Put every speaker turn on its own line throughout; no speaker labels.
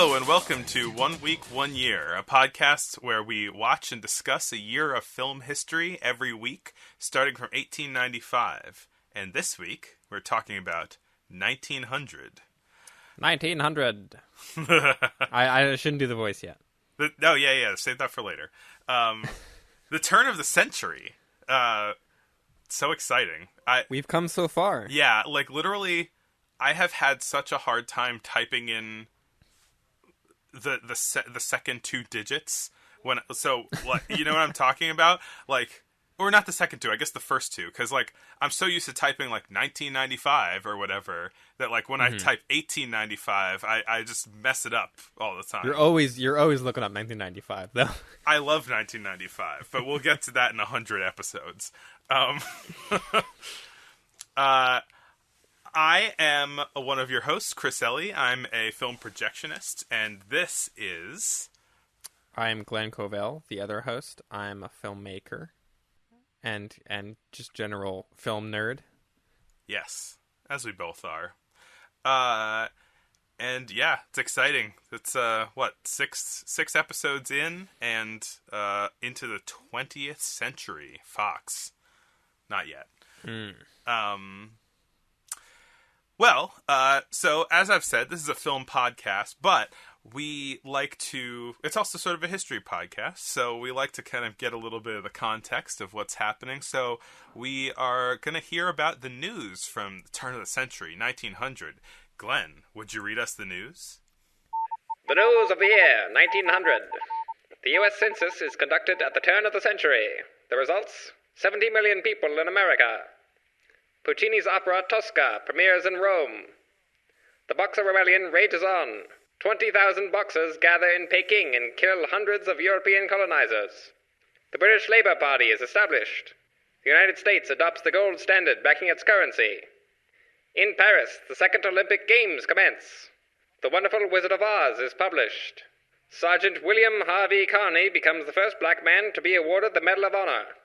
Hello and welcome to 1 Week, 1 Year, a podcast where we watch and discuss a year of film history every week, starting from 1895. And this week, we're talking about 1900.
1900. I shouldn't do the voice yet.
Save that for later. The turn of the century. So exciting.
We've come so far.
Yeah, like literally, I have had such a hard time typing in the second two digits you know what I'm talking about, like, or not the second two, I guess the first two, because like I'm so used to typing like 1995 or whatever that like when I type 1895 I just mess it up all the time.
You're always looking up 1995 though.
I love 1995, but we'll get to that in 100 episodes. I am one of your hosts, Chris Ellie. I'm a film projectionist, and this is...
I'm Glen Covell, the other host. I'm a filmmaker and just general film nerd.
Yes, as we both are. And yeah, it's exciting. It's, six episodes in, and into the 20th century. Fox. Not yet. Well, so as I've said, this is a film podcast, but we like to... It's also sort of a history podcast, so we like to kind of get a little bit of the context of what's happening. So we are going to hear about the news from the turn of the century, 1900. Glenn, would you read us the news?
The news of the year, 1900. The U.S. Census is conducted at the turn of the century. The results, 70 million people in America. Puccini's opera Tosca premieres in Rome. The Boxer Rebellion rages on. 20,000 Boxers gather in Peking and kill hundreds of European colonizers. The British Labour Party is established. The United States adopts the gold standard backing its currency. In Paris, the Second Olympic Games commence. The Wonderful Wizard of Oz is published. Sergeant William Harvey Carney becomes the first black man to be awarded the Medal of Honor.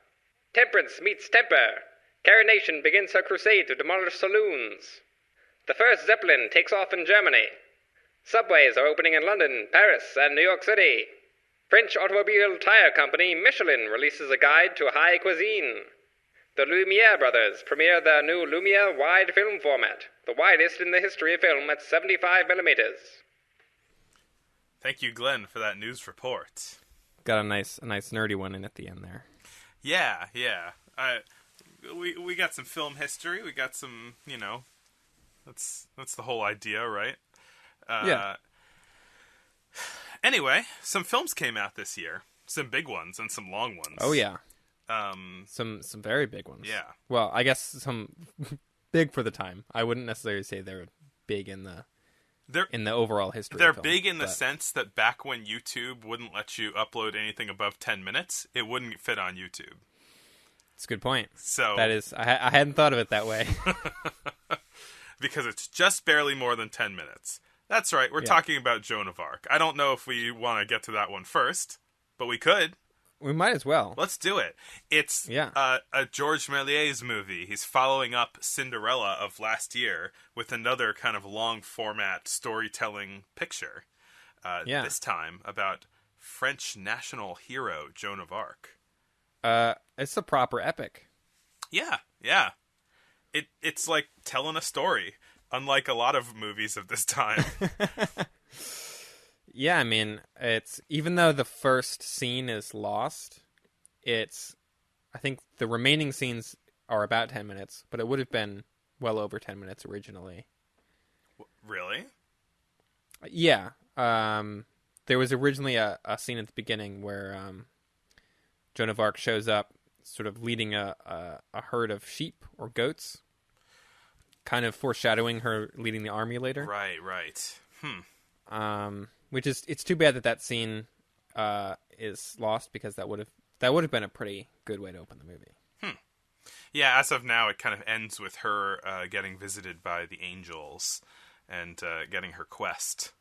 Temperance meets temper. Carrie Nation begins her crusade to demolish saloons. The first Zeppelin takes off in Germany. Subways are opening in London, Paris, and New York City. French automobile tire company Michelin releases a guide to high cuisine. The Lumiere brothers premiere their new Lumiere wide film format, the widest in the history of film at 75 millimeters.
Thank you, Glenn, for that news report.
Got a nice nerdy one in at the end there.
Yeah. We got some film history. We got some, that's the whole idea, right?
Yeah.
Anyway, some films came out this year. Some big ones and some long ones.
Oh, yeah. Some very big ones.
Yeah.
Well, I guess some big for the time. I wouldn't necessarily say they're big in the overall history.
They're
of film,
big in the sense that back when YouTube wouldn't let you upload anything above 10 minutes, it wouldn't fit on YouTube.
It's a good point.
So
that is, I hadn't thought of it that way.
Because it's just barely more than 10 minutes. That's right. We're talking about Joan of Arc. I don't know if we want to get to that one first, but we could.
We might as well.
Let's do it. It's a George Méliès movie. He's following up Cinderella of last year with another kind of long format storytelling picture. This time about French national hero Joan of Arc.
It's a proper epic.
Yeah. It's like telling a story, unlike a lot of movies of this time.
Yeah, I mean, it's, even though the first scene is lost, I think the remaining scenes are about 10 minutes, but it would have been well over 10 minutes originally.
Really?
Yeah. There was originally a scene at the beginning where Joan of Arc shows up sort of leading a herd of sheep or goats, kind of foreshadowing her leading the army later.
Right.
Which is, it's too bad that scene is lost, because that would have been a pretty good way to open the movie.
Yeah, as of now, it kind of ends with her getting visited by the angels and getting her quest.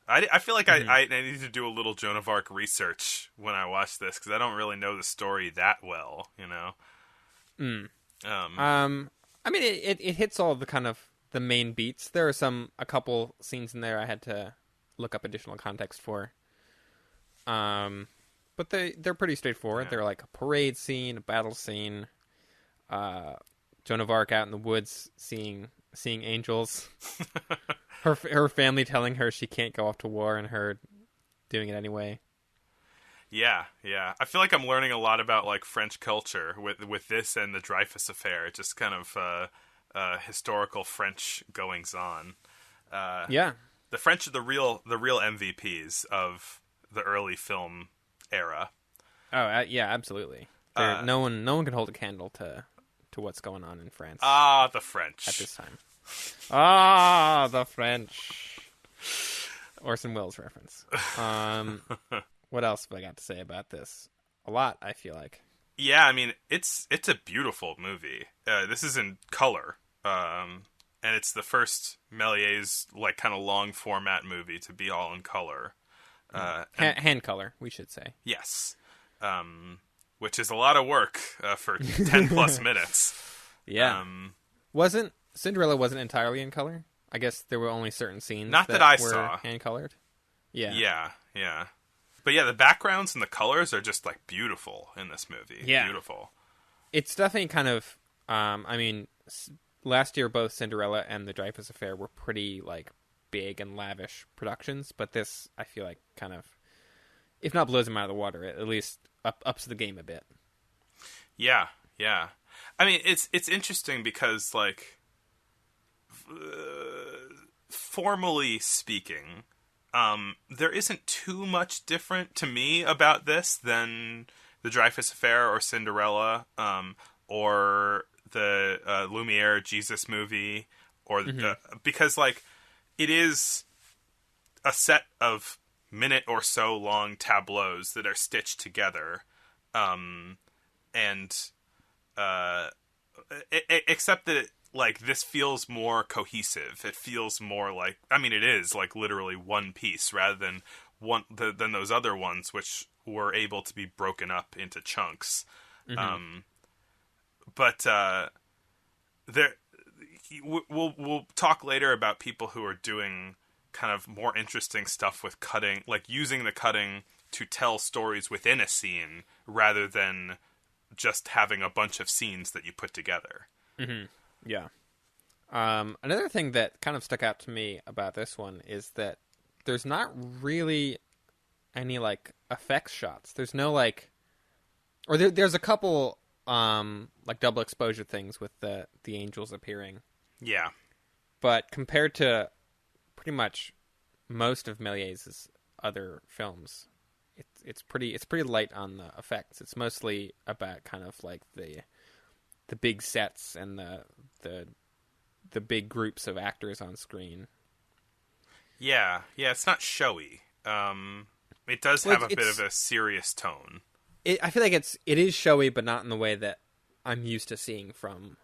I feel like I need to do a little Joan of Arc research when I watch this, because I don't really know the story that well,
I mean, it hits all of the kind of the main beats. There are a couple scenes in there I had to look up additional context for. But they're pretty straightforward.
Yeah.
They're like a parade scene, a battle scene, Joan of Arc out in the woods seeing angels, her family telling her she can't go off to war and her doing it anyway.
Yeah. I feel like I'm learning a lot about like French culture with this and the Dreyfus affair. Just kind of historical French goings on.
Yeah,
The French are the real MVPs of the early film era.
Oh, yeah, absolutely. No one can hold a candle to what's going on in France.
The French.
At this time. The French. Orson Welles reference. What else have I got to say about this? A lot, I feel like.
Yeah, I mean, it's a beautiful movie. This is in color. And it's the first Méliès, like, kind of long format movie to be all in color.
Hand color, we should say.
Yes. Which is a lot of work for 10 plus minutes.
Yeah. Cinderella wasn't entirely in color? I guess there were only certain scenes
not that I
were
saw.
hand colored. Yeah.
Yeah. But yeah, the backgrounds and the colors are just like beautiful in this movie.
Yeah.
Beautiful.
It's definitely kind of last year both Cinderella and the Dreyfus Affair were pretty like big and lavish productions, but this I feel like kind of, if not blows them out of the water, at least ups the game a bit.
Yeah. I mean, it's interesting because like formally speaking, there isn't too much different to me about this than the Dreyfus Affair or Cinderella, or the Lumiere Jesus movie, or because like it is a set of minute or so long tableaus that are stitched together, except that like this feels more cohesive. It feels more like, I mean, it is like literally one piece rather than than those other ones which were able to be broken up into chunks. We'll talk later about people who are doing kind of more interesting stuff with cutting, like using the cutting to tell stories within a scene rather than just having a bunch of scenes that you put together.
Yeah. Another thing that kind of stuck out to me about this one is that there's not really any like effects shots. There's no like, or there's a couple like double exposure things with the angels appearing.
Yeah.
But compared to pretty much most of Méliès' other films, it's pretty light on the effects. It's mostly about kind of like the big sets and the big groups of actors on screen.
Yeah, it's not showy. It does have a bit of a serious tone.
I feel like it is showy, but not in the way that I'm used to seeing from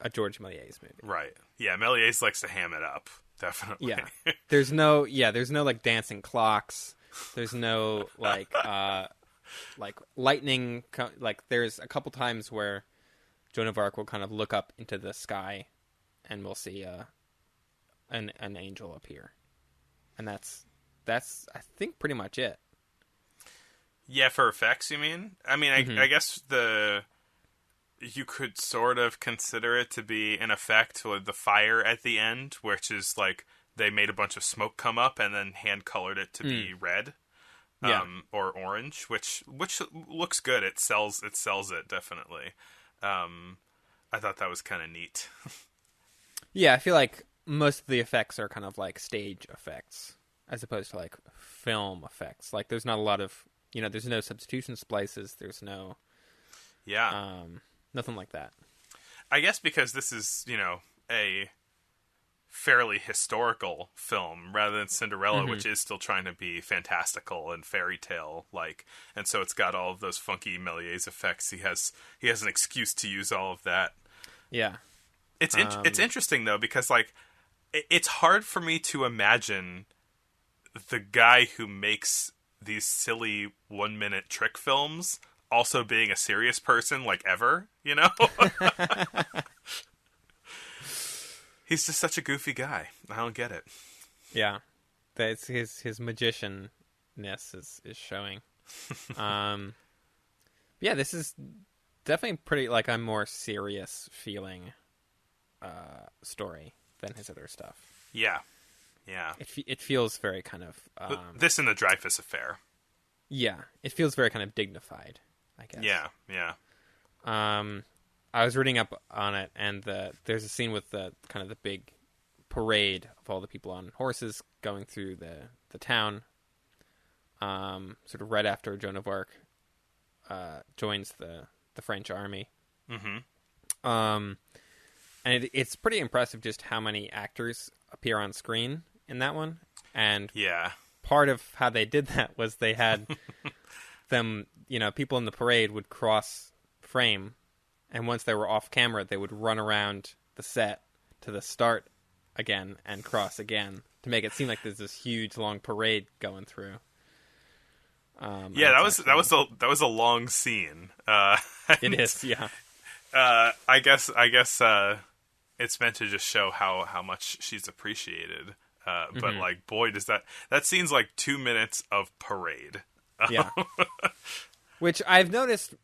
a George Méliès movie.
Right. Yeah, Méliès likes to ham it up. Definitely.
Yeah. There's no like dancing clocks. There's no like lightning. Like there's a couple times where Joan of Arc will kind of look up into the sky, and we'll see an angel appear, and that's I think pretty much it.
Yeah, for effects, you mean? I mean, I guess you could sort of consider it to be an effect with the fire at the end, which is like they made a bunch of smoke come up and then hand colored it to be red, or orange, which looks good. It sells it definitely. I thought that was kind of neat.
Yeah, I feel like most of the effects are kind of like stage effects as opposed to like film effects. Like there's not a lot of, there's no substitution splices. There's no, nothing like that.
I guess because this is, a fairly historical film rather than Cinderella, which is still trying to be fantastical and fairy tale like, and so it's got all of those funky Méliès effects. He has an excuse to use all of that.
Yeah,
it's interesting though, because like it's hard for me to imagine the guy who makes these silly 1-minute trick films also being a serious person, like, ever, He's just such a goofy guy. I don't get it.
Yeah. That's his magician-ness is showing. Yeah, this is definitely pretty like a more serious feeling story than his other stuff.
Yeah.
It feels very kind of
this and the Dreyfus Affair.
Yeah, it feels very kind of dignified, I guess.
Yeah.
I was reading up on it, and there's a scene with the kind of the big parade of all the people on horses going through the town, sort of right after Joan of Arc joins the French army.
Mm-hmm.
And it's pretty impressive just how many actors appear on screen in that one. And part of how they did that was they had them, people in the parade would cross frame, and once they were off camera, they would run around the set to the start again and cross again to make it seem like there's this huge long parade going through.
That was a long scene.
It is, yeah.
I guess it's meant to just show how much she's appreciated. But like, boy, does that scene's like 2 minutes of parade.
Yeah. Which I've noticed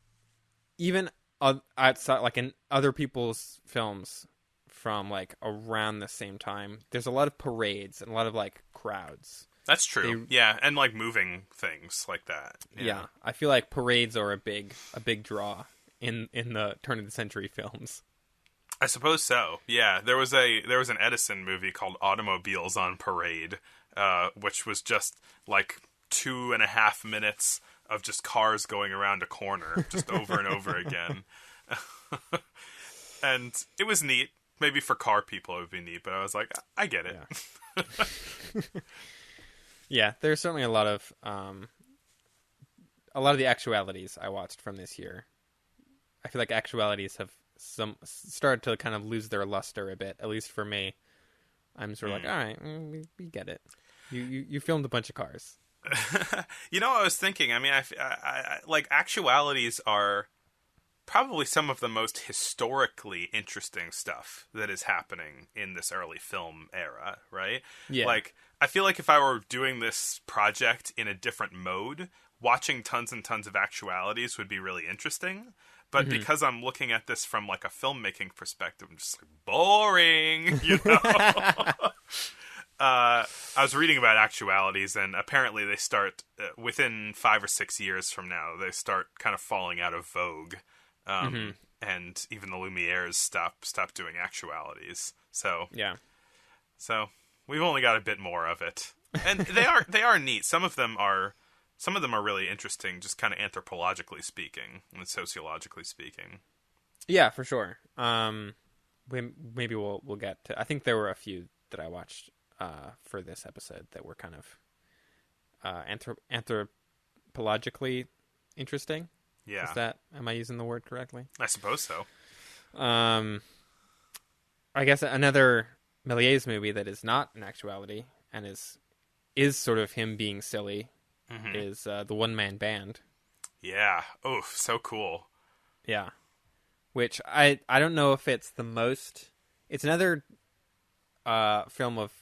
even outside, like in other people's films from like around the same time, there's a lot of parades and a lot of like crowds.
That's true. And like moving things like that.
Yeah. I feel like parades are a big draw in the turn of the century films.
I suppose so. Yeah, there was an Edison movie called Automobiles on Parade, which was just like 2.5 minutes of just cars going around a corner, just over and over again. And it was neat. Maybe for car people it would be neat, but I was like, I get it.
Yeah, yeah, there's certainly a lot of the actualities I watched from this year. I feel like actualities have started to kind of lose their luster a bit, at least for me. I'm sort of like, all right, we get it. You filmed a bunch of cars.
I was thinking, I mean, I like actualities are probably some of the most historically interesting stuff that is happening in this early film era, right?
Yeah.
Like, I feel like if I were doing this project in a different mode, watching tons and tons of actualities would be really interesting. But because I'm looking at this from like a filmmaking perspective, I'm just like, boring, I was reading about actualities, and apparently they start within 5 or 6 years from now, they start kind of falling out of vogue. And even the Lumieres stop doing actualities. So we've only got a bit more of it, and they are neat. Some of them are really interesting, just kind of anthropologically speaking and sociologically speaking. Yeah,
for sure. Maybe we'll get to. I think there were a few that I watched for this episode that were kind of anthropologically interesting.
Yeah.
Am I using the word correctly?
I suppose so.
I guess another Méliès movie that is not an actuality and is sort of him being silly is the One Man Band.
Yeah. Oh, so cool.
Yeah. Which I don't know if it's the most. It's another film of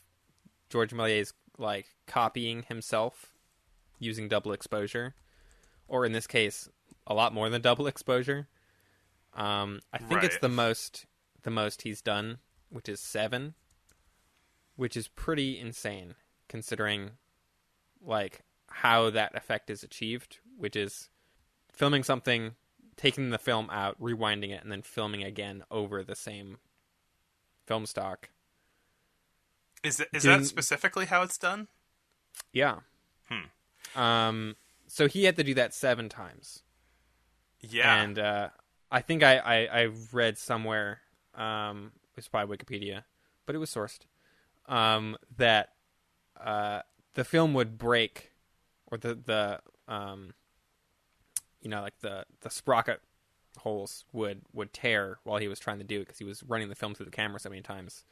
George Méliès like copying himself using double exposure, or in this case, a lot more than double exposure. I think it's the most he's done, which is 7, which is pretty insane considering like how that effect is achieved, which is filming something, taking the film out, rewinding it, and then filming again over the same film stock.
Is that specifically how it's done?
Yeah. So he had to do that 7 times.
Yeah.
And I think I read somewhere, it's probably Wikipedia, but it was sourced, that the film would break, or the sprocket holes would tear while he was trying to do it because he was running the film through the camera so many times.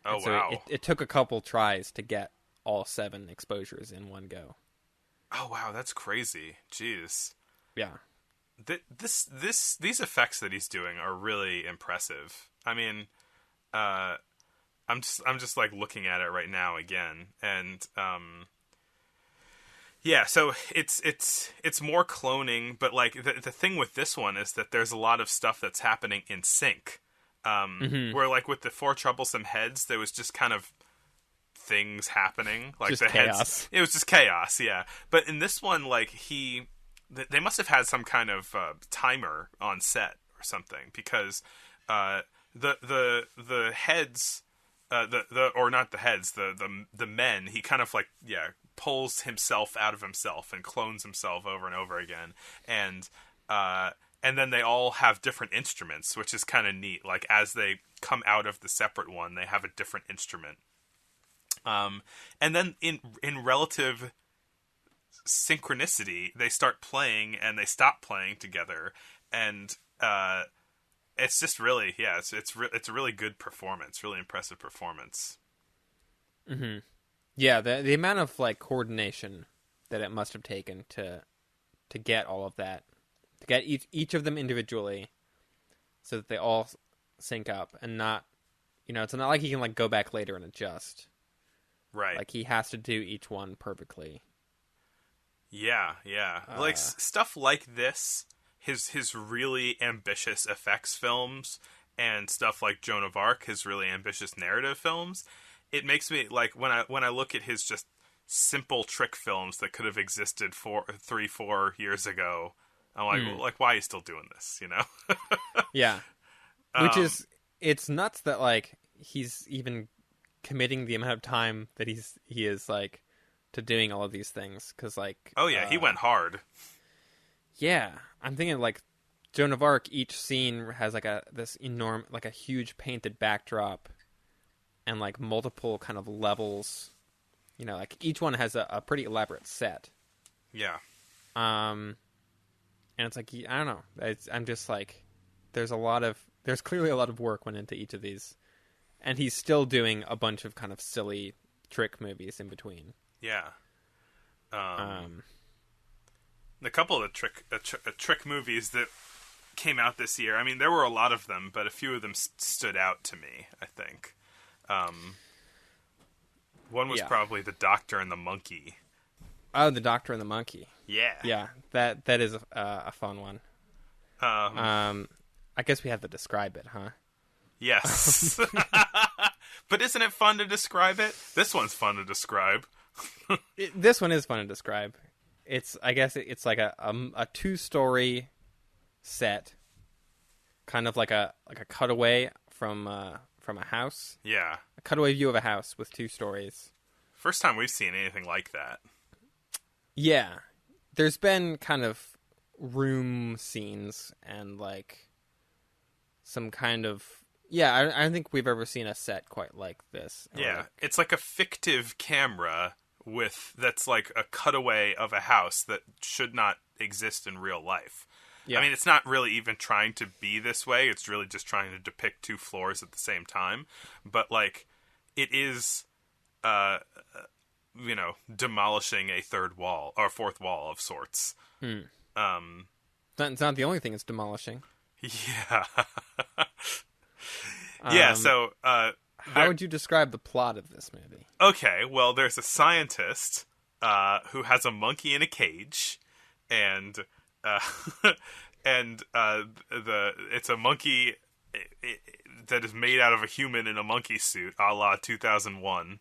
Oh,
so
wow.
It took a couple tries to get all 7 exposures in one go.
Oh, wow, that's crazy. Jeez.
Yeah.
These effects that he's doing are really impressive. I mean, I'm just like looking at it right now again, and yeah, so it's more cloning, but like the thing with this one is that there's a lot of stuff that's happening in sync. Where like with the Four Troublesome Heads, there was just kind of things happening, like
just
the
chaos.
heads. It was just chaos, yeah. But in this one, like they must have had some kind of timer on set or something, because the heads, or not the heads, the men, he kind of like pulls himself out of himself and clones himself over and over again, and then they all have different instruments, which is kind of neat. Like as they come out of the separate one, they have a different instrument. And then in relative synchronicity, they start playing and they stop playing together, and it's just really, it's a really good performance, really impressive performance.
Mm-hmm. Yeah, the amount of like coordination that it must have taken to get all of that, to get each of them individually, so that they all sync up, and not, it's not like he can like go back later and adjust.
Right.
Like he has to do each one perfectly.
Yeah. Like stuff like this, his really ambitious effects films, and stuff like Joan of Arc, his really ambitious narrative films, it makes me like when I look at his just simple trick films that could have existed 3-4 years ago, I'm like, well, like, why are you still doing this?
Yeah. Which is, it's nuts that like he's even committing the amount of time that he is like to doing all of these things, because like,
oh yeah, he went hard.
Yeah, I'm thinking like Joan of Arc, each scene has like this enormous, like a huge painted backdrop, and like multiple kind of levels. Like each one has a pretty elaborate set.
Yeah.
And it's like, I don't know. I'm just like, there's clearly a lot of work went into each of these, and he's still doing a bunch of kind of silly trick movies in between.
Yeah. A couple of trick movies that came out this year. I mean, there were a lot of them, but a few of them stood out to me, I think. One was probably The Doctor and the Monkey.
Oh, The Doctor and the Monkey.
Yeah.
Yeah, that is a fun one. I guess we have to describe it, huh?
Yes. But isn't it fun to describe it? This one's fun to describe.
This one is fun to describe. I guess it's like a 2-story set, kind of like a cutaway from a house.
Yeah.
A cutaway view of a house with 2 stories.
First time we've seen anything like that.
Yeah. There's been kind of room scenes and like some kind of... Yeah, I don't think we've ever seen a set quite like this.
Yeah, it's like a fictive camera that's like a cutaway of a house that should not exist in real life. Yeah. I mean, it's not really even trying to be this way. It's really just trying to depict 2 floors at the same time. But like, it is, demolishing a 3rd wall or 4th wall of sorts.
It's not the only thing it's demolishing.
Yeah. Yeah, so...
how would you describe the plot of this movie?
Okay, well, there's a scientist who has a monkey in a cage, and it's a monkey that is made out of a human in a monkey suit, a la 2001.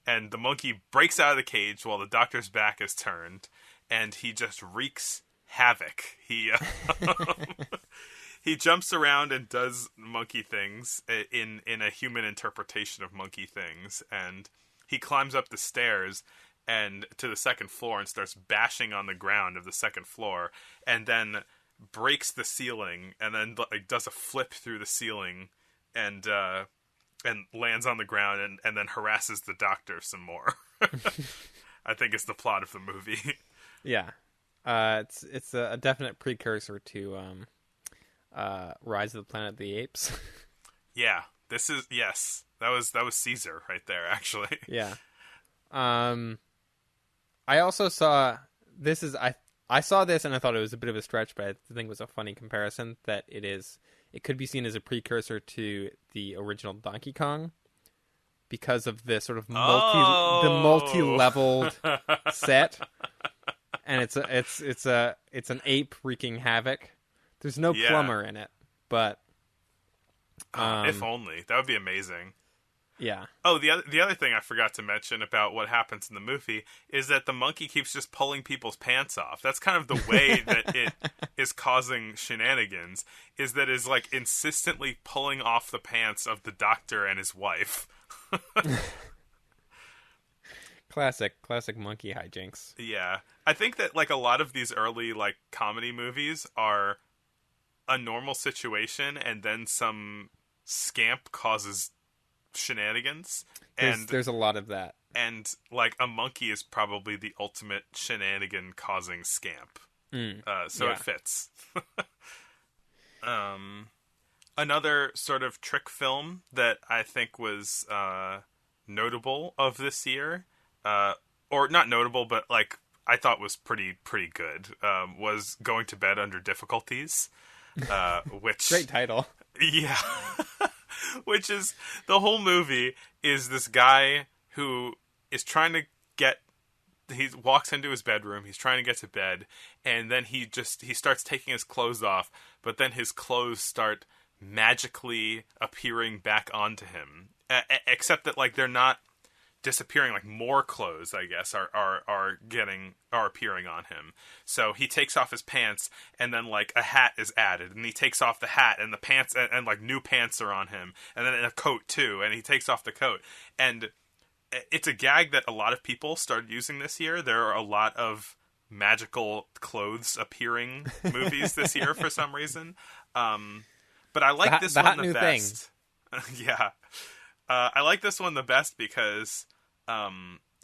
And the monkey breaks out of the cage while the doctor's back is turned, and he just wreaks havoc. He jumps around and does monkey things in a human interpretation of monkey things, and he climbs up the stairs and to the 2nd floor and starts bashing on the ground of the 2nd floor, and then breaks the ceiling, and then like does a flip through the ceiling, and lands on the ground, and then harasses the doctor some more. I think it's the plot of the movie.
Yeah, it's a definite precursor to Rise of the Planet of the Apes.
Yeah, this is, yes, that was Caesar right there, actually.
Yeah. I also saw I saw this and I thought it was a bit of a stretch, but I think it was a funny comparison that it it could be seen as a precursor to the original Donkey Kong because of the sort of multi-leveled set, and it's an ape wreaking havoc. There's no plumber in it, but
if only, that would be amazing.
Yeah.
Oh, the other thing I forgot to mention about what happens in the movie is that the monkey keeps just pulling people's pants off. That's kind of the way that it is causing shenanigans, is that it's like insistently pulling off the pants of the doctor and his wife.
Classic monkey hijinks.
Yeah. I think that like a lot of these early like comedy movies are a normal situation and then some scamp causes shenanigans, and
there's a lot of that,
and like a monkey is probably the ultimate shenanigan causing scamp. So it fits. Another sort of trick film that I think was notable of this year, or not notable, but like I thought was pretty good, was Going to Bed Under Difficulties, which
great title.
Yeah. Which is, the whole movie is this guy who is trying to he walks into his bedroom, he's trying to get to bed, and then he starts taking his clothes off, but then his clothes start magically appearing back onto him. Except that, like, they're not disappearing, like, more clothes, I guess, are appearing on him. So he takes off his pants, and then like a hat is added, and he takes off the hat, and the pants, and like new pants are on him, and then a coat too, and he takes off the coat. And it's a gag that a lot of people started using this year. There are a lot of magical clothes appearing movies this year for some reason. But I like this one the best. Yeah. I like this one the best because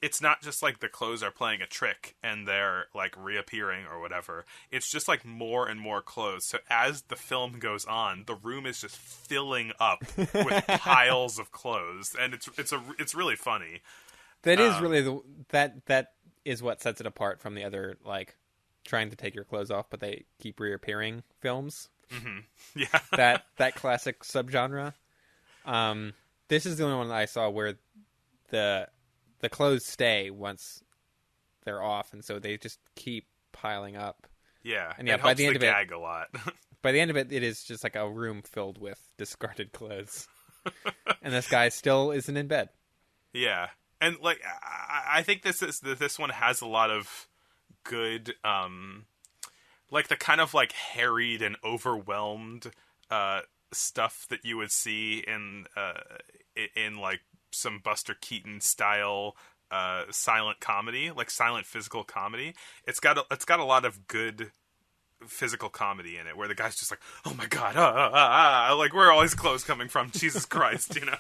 it's not just like the clothes are playing a trick and they're like reappearing or whatever. It's just like more and more clothes. So as the film goes on, the room is just filling up with piles of clothes, and it's really funny.
That is really that is what sets it apart from the other like trying to take your clothes off but they keep reappearing films.
Mm-hmm. Yeah.
that classic subgenre. This is the only one that I saw where the clothes stay once they're off, and so they just keep piling up.
Yeah,
and yeah,
it helps by the end of gag a lot.
By the end of it, it is just like a room filled with discarded clothes, and this guy still isn't in bed.
Yeah, and like I think this one has a lot of good, like the kind of like harried and overwhelmed stuff that you would see in like some Buster Keaton style silent comedy, like silent physical comedy. It's got a lot of good physical comedy in it, where the guy's just like, oh my god, like where are all his clothes coming from? Jesus Christ, you know.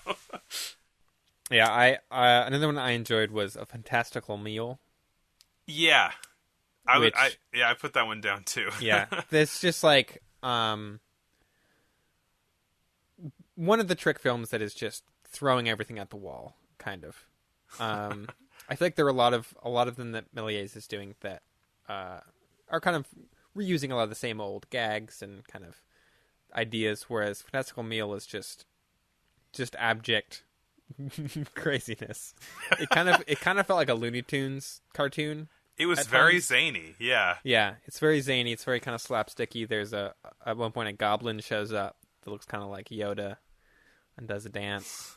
Yeah, I another one I enjoyed was A Fantastical Meal.
Yeah, I put that one down too.
Yeah, it's just like one of the trick films that is just throwing everything at the wall, kind of. I think there are a lot of them that Méliès is doing that are kind of reusing a lot of the same old gags and kind of ideas, whereas Fantastical Meal is just abject craziness. It kind of felt like a Looney Tunes cartoon.
It was very zany, yeah.
Yeah, it's very zany. It's very kind of slapsticky. There's at one point a goblin shows up that looks kind of like Yoda and does a dance.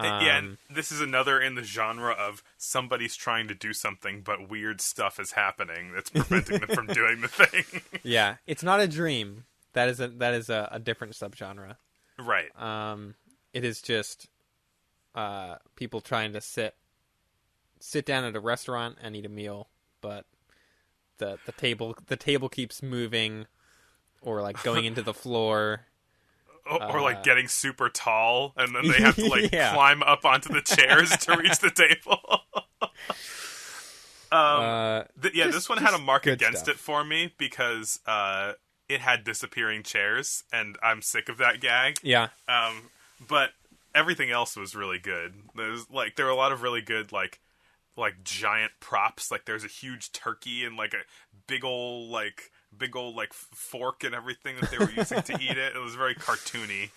Yeah, and this is another in the genre of somebody's trying to do something, but weird stuff is happening that's preventing them from doing the thing.
Yeah, it's not a dream. That is a different subgenre.
Right.
It is just people trying to sit down at a restaurant and eat a meal, but the table keeps moving, or like going into the floor.
Or like getting super tall, and then they have to like climb up onto the chairs to reach the table. This one had a mark against it for me because it had disappearing chairs, and I'm sick of that gag.
Yeah.
But everything else was really good. There were a lot of really good like like giant props. Like there's a huge turkey and like a big old fork and everything that they were using to eat it. It was very cartoony.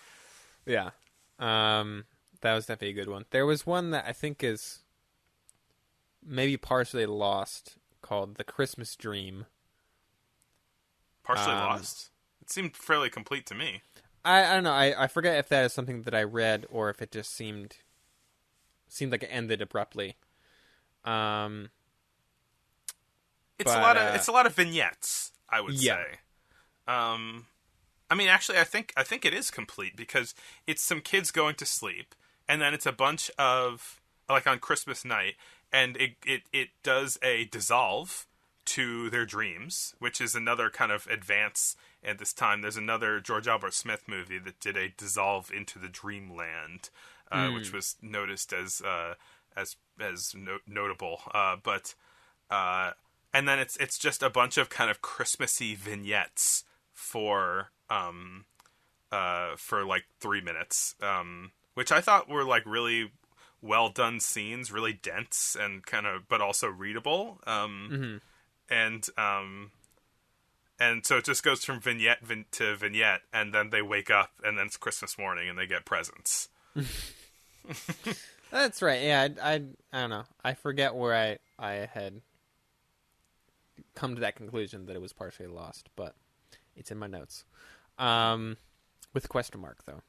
Yeah. That was definitely a good one. There was one that I think is maybe partially lost called The Christmas Dream.
Partially lost? It seemed fairly complete to me.
I don't know. I forget if that is something that I read or if it just seemed like it ended abruptly.
It's a lot of vignettes, I would say. I mean, actually, I think it is complete because it's some kids going to sleep, and then it's a bunch of like on Christmas night, and it does a dissolve to their dreams, which is another kind of advance at this time. There's another George Albert Smith movie that did a dissolve into the dreamland, which was noticed as notable. And then it's just a bunch of kind of Christmassy vignettes for like 3 minutes, which I thought were like really well done scenes, really dense and kind of, but also readable. And so it just goes from vignette to vignette, and then they wake up, and then it's Christmas morning, and they get presents.
That's right. Yeah, I don't know. I forget where I had come to that conclusion that it was partially lost, but it's in my notes. With a question mark, though.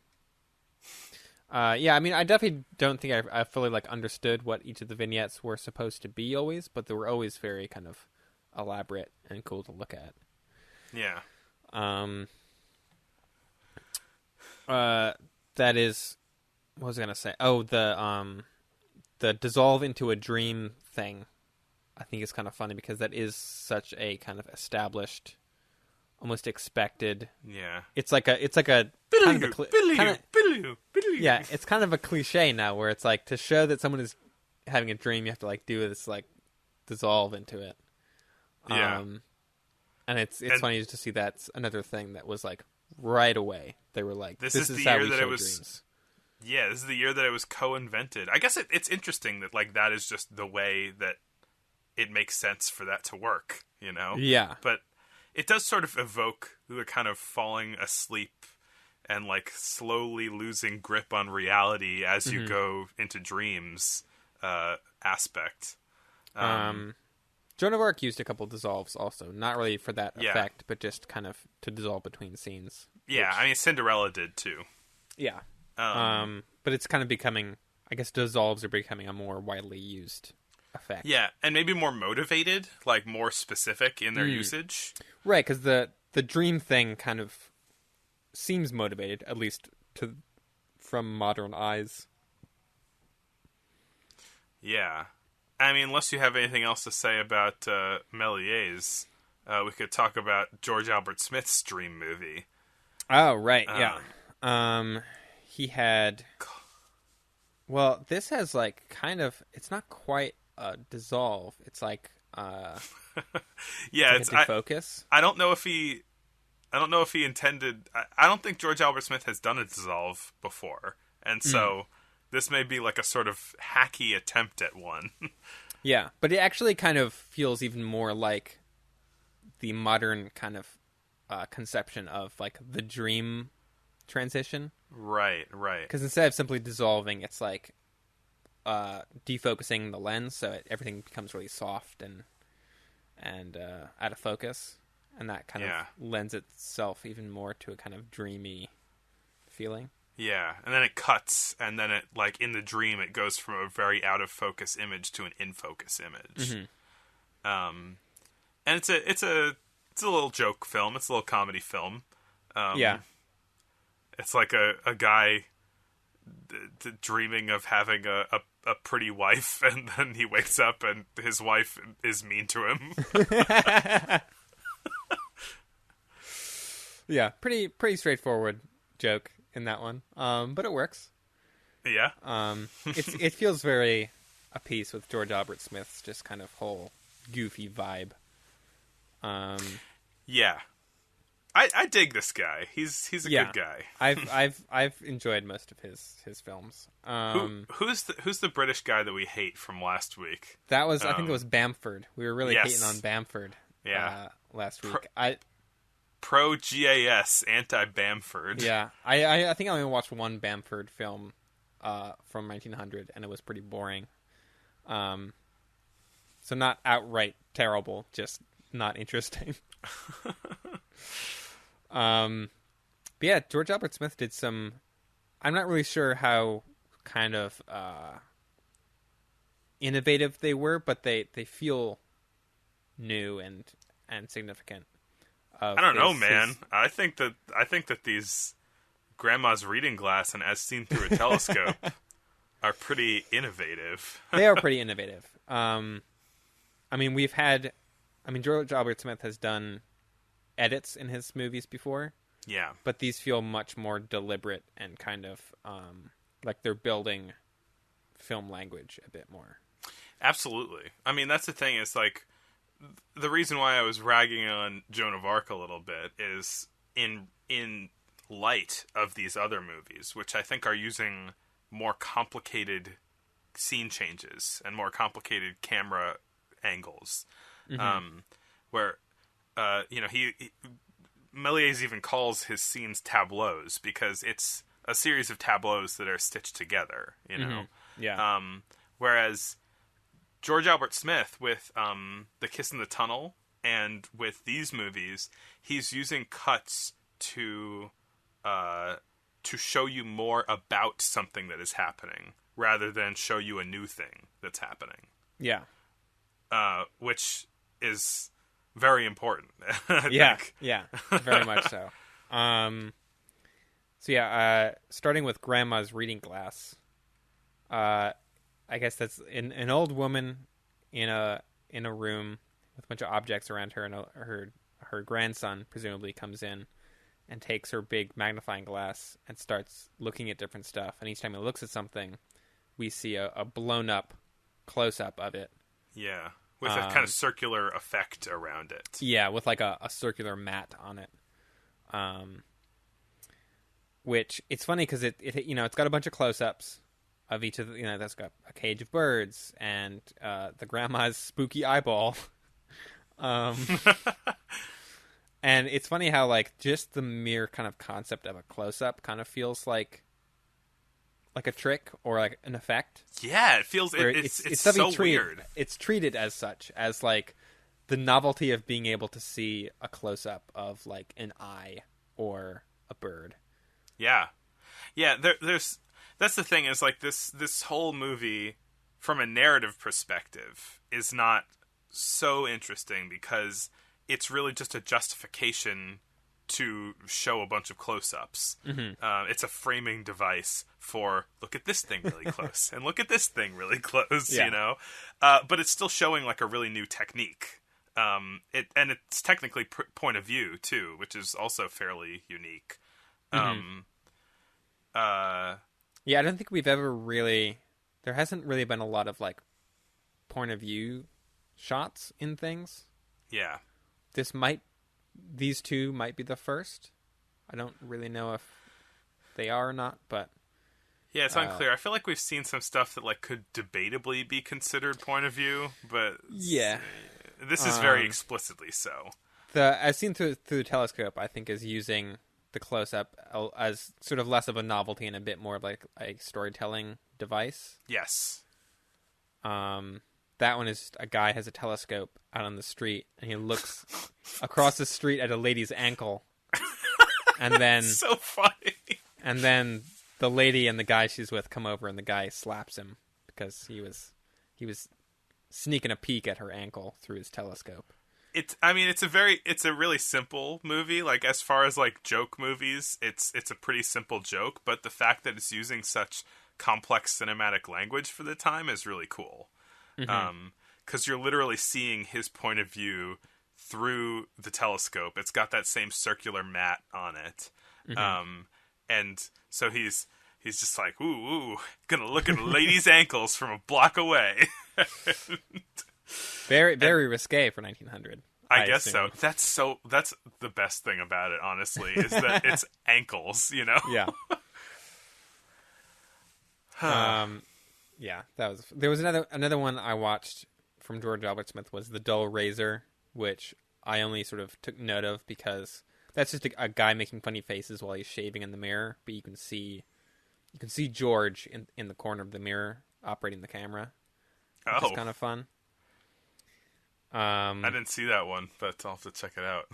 Yeah, I mean, I definitely don't think I fully like understood what each of the vignettes were supposed to be always, but they were always very kind of elaborate and cool to look at.
Yeah.
That is, what was I gonna say? Oh, the dissolve into a dream thing, I think is kind of funny because that is such a kind of established, almost expected.
Yeah.
It's like a kind of yeah, it's kind of a cliche now where it's like to show that someone is having a dream, you have to like do this like dissolve into it.
Yeah.
And it's funny to see that's another thing that was like right away. They were like, this is
the
how
year
we
that
show
it was
dreams.
Yeah, this is the year that it was co-invented. I guess it's interesting that like that is just the way that it makes sense for that to work, you know?
Yeah.
But it does sort of evoke the kind of falling asleep and like slowly losing grip on reality as you go into dreams aspect.
Joan of Arc used a couple dissolves also, not really for that effect, but just kind of to dissolve between scenes.
Yeah, I mean Cinderella did too.
Yeah. But it's kind of becoming, I guess dissolves are becoming a more widely used effect.
Yeah, and maybe more motivated, like more specific in their usage.
Right, because the dream thing kind of seems motivated, at least from modern eyes.
Yeah. I mean, unless you have anything else to say about Méliès, we could talk about George Albert Smith's dream movie.
Oh, right, yeah. He had... Well, this has like kind of... It's not quite a dissolve. It's like...
yeah,
it's like a defocus.
I don't know if he intended... I don't think George Albert Smith has done a dissolve before. And so... This may be like a sort of hacky attempt at one.
Yeah, but it actually kind of feels even more like the modern kind of conception of like the dream transition.
Right.
Because instead of simply dissolving, it's like defocusing the lens, so everything becomes really soft and out of focus, and that kind of lends itself even more to a kind of dreamy feeling.
Yeah, and then it cuts, and then it like in the dream it goes from a very out of focus image to an in focus image. And it's a little joke film. It's a little comedy film.
Yeah,
it's like a guy dreaming of having a pretty wife, and then he wakes up and his wife is mean to him.
Yeah, pretty straightforward joke in that one, but it works.
Yeah.
It feels very a piece with George Albert Smith's just kind of whole goofy vibe.
Yeah. I dig this guy. He's a good guy.
I've enjoyed most of his films.
Who's the British guy that we hate from last week?
That was I think it was Bamford. We were really hating on Bamford.
Yeah.
Last week.
Pro GAS, anti Bamford.
Yeah, I think I only watched one Bamford film from 1900, and it was pretty boring. So not outright terrible, just not interesting. But yeah, George Albert Smith did some. I'm not really sure how kind of innovative they were, but they feel new and significant.
I don't know, man. I think that these Grandma's Reading Glass and As Seen Through a Telescope are pretty innovative.
They are pretty innovative. I mean, George Albert Smith has done edits in his movies before.
Yeah. But
these feel much more deliberate and kind of like they're building film language a bit more.
Absolutely. I mean, that's the thing. Is like the reason why I was ragging on Joan of Arc a little bit is in light of these other movies, which I think are using more complicated scene changes and more complicated camera angles, where Méliès even calls his scenes tableaus because it's a series of tableaus that are stitched together, you know.
Yeah.
Whereas George Albert Smith with The Kiss in the Tunnel and with these movies, he's using cuts to show you more about something that is happening rather than show you a new thing that's happening.
Yeah.
Which is very important.
Yeah, very much so. Starting with Grandma's Reading Glass. I guess that's an old woman in a room with a bunch of objects around her, and her grandson presumably comes in and takes her big magnifying glass and starts looking at different stuff. And each time he looks at something, we see a blown up close up of it.
Yeah, with a kind of circular effect around it.
Yeah, with like a circular mat on it. Which it's funny because it's got a bunch of close ups of each of that's got a cage of birds and the grandma's spooky eyeball. And it's funny how like just the mere kind of concept of a close up kind of feels like a trick or like an effect.
Yeah, it feels it's so weird.
It's treated as such, as like the novelty of being able to see a close up of like an eye or a bird.
Yeah. There's that's the thing is like this whole movie from a narrative perspective is not so interesting because it's really just a justification to show a bunch of close-ups. It's a framing device for look at this thing really close and look at this thing really close, you know? But it's still showing like a really new technique. It's technically point of view too, which is also fairly unique.
Yeah, I don't think we've ever really... There hasn't really been a lot of, like, point of view shots in things.
Yeah.
These two might be the first. I don't really know if they are or not, but...
Yeah, it's unclear. I feel like we've seen some stuff that, like, could debatably be considered point of view, but...
Yeah.
This is very explicitly so.
As seen through the telescope, I think is using the close-up as sort of less of a novelty and a bit more of like a storytelling device.
Yes.
That one is a guy has a telescope out on the street and he looks across the street at a lady's ankle. And then
so funny.
And then the lady and the guy she's with come over and the guy slaps him because he was sneaking a peek at her ankle through his telescope.
It's a really simple movie. Like as far as like joke movies, it's a pretty simple joke, but the fact that it's using such complex cinematic language for the time is really cool. Because you're literally seeing his point of view through the telescope. It's got that same circular mat on it. And so he's just like, ooh, gonna look at a lady's ankles from a block away.
Very risque for 1900.
I guess so. That's the best thing about it, honestly, is that it's ankles, you know?
Yeah. Yeah, there was another one I watched from George Albert Smith was The Dull Razor, which I only sort of took note of because that's just a guy making funny faces while he's shaving in the mirror, but you can see George in the corner of the mirror operating the camera. Which is kind of fun.
I didn't see that one, but I'll have to check it out.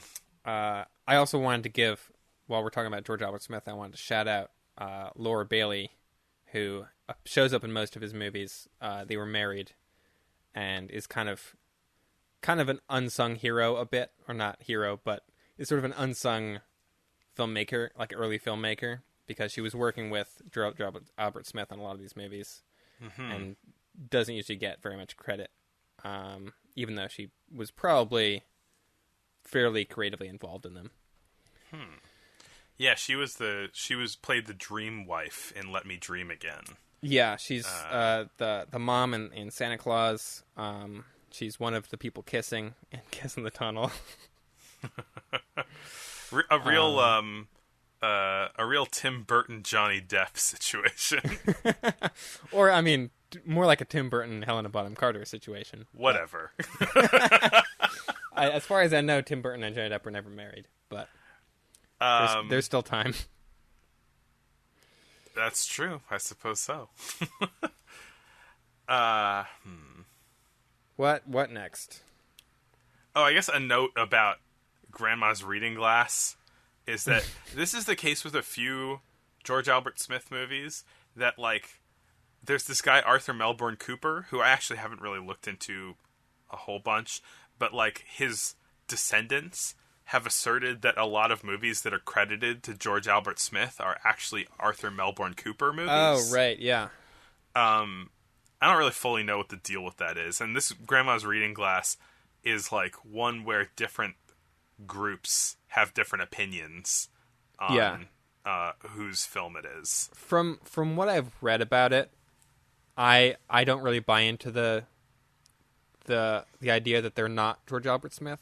I also wanted to give, while we're talking about George Albert Smith, I wanted to shout out Laura Bailey, who shows up in most of his movies. They were married, and is kind of an unsung hero a bit, or not hero, but is sort of an unsung filmmaker, like early filmmaker, because she was working with George Albert Smith on a lot of these movies, and doesn't usually get very much credit, even though she was probably fairly creatively involved in them.
Yeah, she played the dream wife in Let Me Dream Again.
Yeah, she's the mom in Santa Claus. She's one of the people kissing in Kiss in the Tunnel.
a real Tim Burton Johnny Depp situation.
Or I mean, more like a Tim Burton Helena Bonham Carter situation.
Whatever.
As far as I know, Tim Burton and Johnny Depp were never married, but there's still time.
That's true. I suppose so.
What next?
Oh, I guess a note about Grandma's Reading Glass is that this is the case with a few George Albert Smith movies that, like, there's this guy Arthur Melbourne Cooper, who I actually haven't really looked into a whole bunch, but, like, his descendants have asserted that a lot of movies that are credited to George Albert Smith are actually Arthur Melbourne Cooper movies.
Oh, right, yeah.
I don't really fully know what the deal with that is. And this Grandma's Reading Glass is like one where different groups have different opinions on whose film it is.
From what I've read about it, I don't really buy into the idea that they're not George Albert Smith.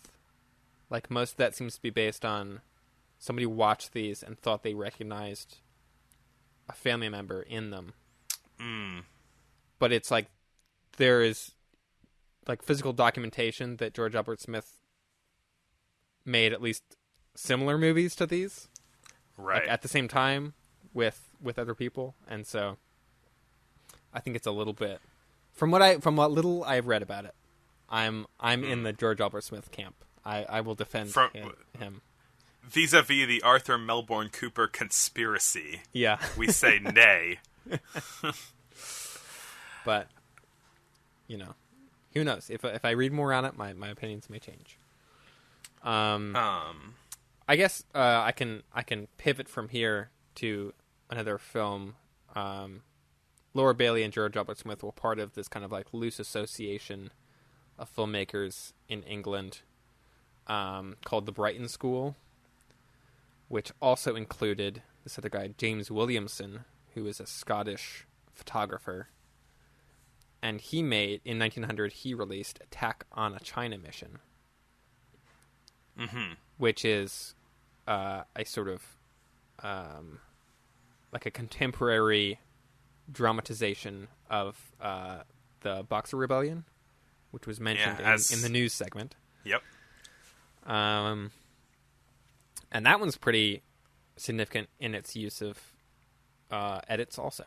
Like, most of that seems to be based on somebody watched these and thought they recognized a family member in them. But it's like there is like physical documentation that George Albert Smith made at least similar movies to these,
right?
Like, at the same time with other people, and so I think it's a little bit from what little I've read about it. I'm in the George Albert Smith camp. I will defend him.
Vis-a-vis the Arthur Melbourne Cooper conspiracy.
Yeah.
We say nay.
But, you know, who knows? If I read more on it, my opinions may change. I guess I can pivot from here to another film. Laura Bailey and George Albert Smith were part of this kind of like loose association of filmmakers in England called the Brighton School, which also included this other guy, James Williamson, who is a Scottish photographer. And he made, in 1900, he released Attack on a China Mission, which is a sort of like a contemporary dramatization of the Boxer Rebellion, which was mentioned in the news segment.
Yep.
And that one's pretty significant in its use of edits also.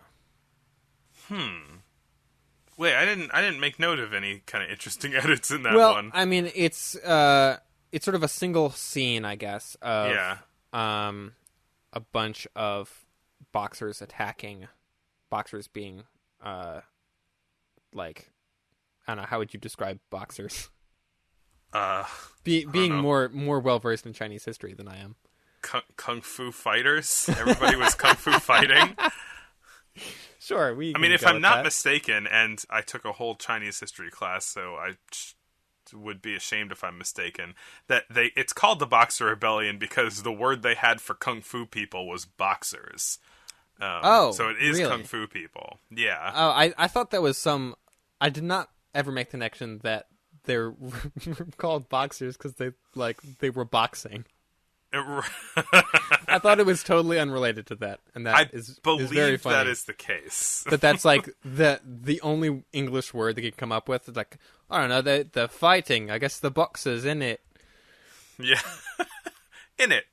Wait, I didn't make note of any kind of interesting edits in that
well,
one.
I mean, it's sort of a single scene, I guess, of a bunch of boxers attacking boxers being like, I don't know, how would you describe boxers? Being more well versed in Chinese history than I am.
Kung fu fighters. Everybody was kung fu fighting.
Sure,
I mean, if I'm not mistaken, and I took a whole Chinese history class, so I would be ashamed if I'm mistaken, that it's called the Boxer Rebellion because the word they had for kung fu people was boxers. So it is
really?
kung fu people. Yeah.
Oh, I thought that was some. I did not ever make the connection that they're called boxers because they were boxing. I thought it was totally unrelated to that, and that is very funny.
That is the case.
That's like the only English word they could come up with. It's like, I don't know, the fighting. I guess the boxers in it.
Yeah, in it.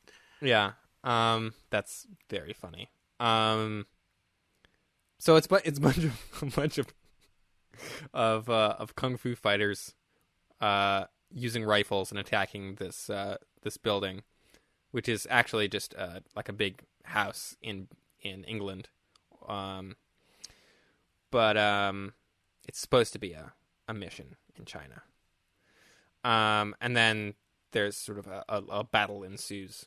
Yeah, that's very funny. So it's a bunch of kung fu fighters using rifles and attacking this building, which is actually just like a big house in England, but it's supposed to be a mission in China, and then there's sort of a battle ensues.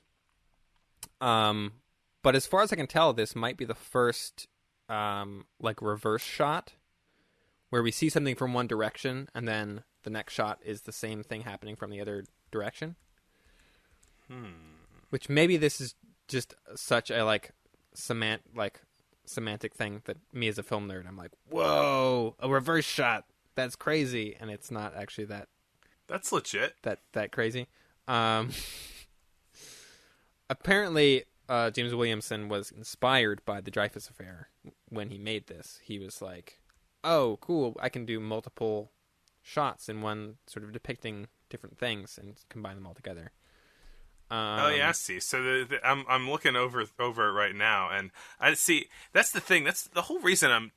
But as far as I can tell, this might be the first like reverse shot where we see something from one direction and then the next shot is the same thing happening from the other direction. Which maybe this is just such a semantic thing that me as a film nerd, I'm like, whoa, a reverse shot. That's crazy. And it's not actually
that's legit.
That crazy. Apparently, James Williamson was inspired by the Dreyfus Affair when he made this. He was like, oh, cool, I can do multiple shots in one sort of depicting different things and combine them all together.
Oh yeah, I see. So I'm looking over it right now, and I see that's the thing. That's the whole reason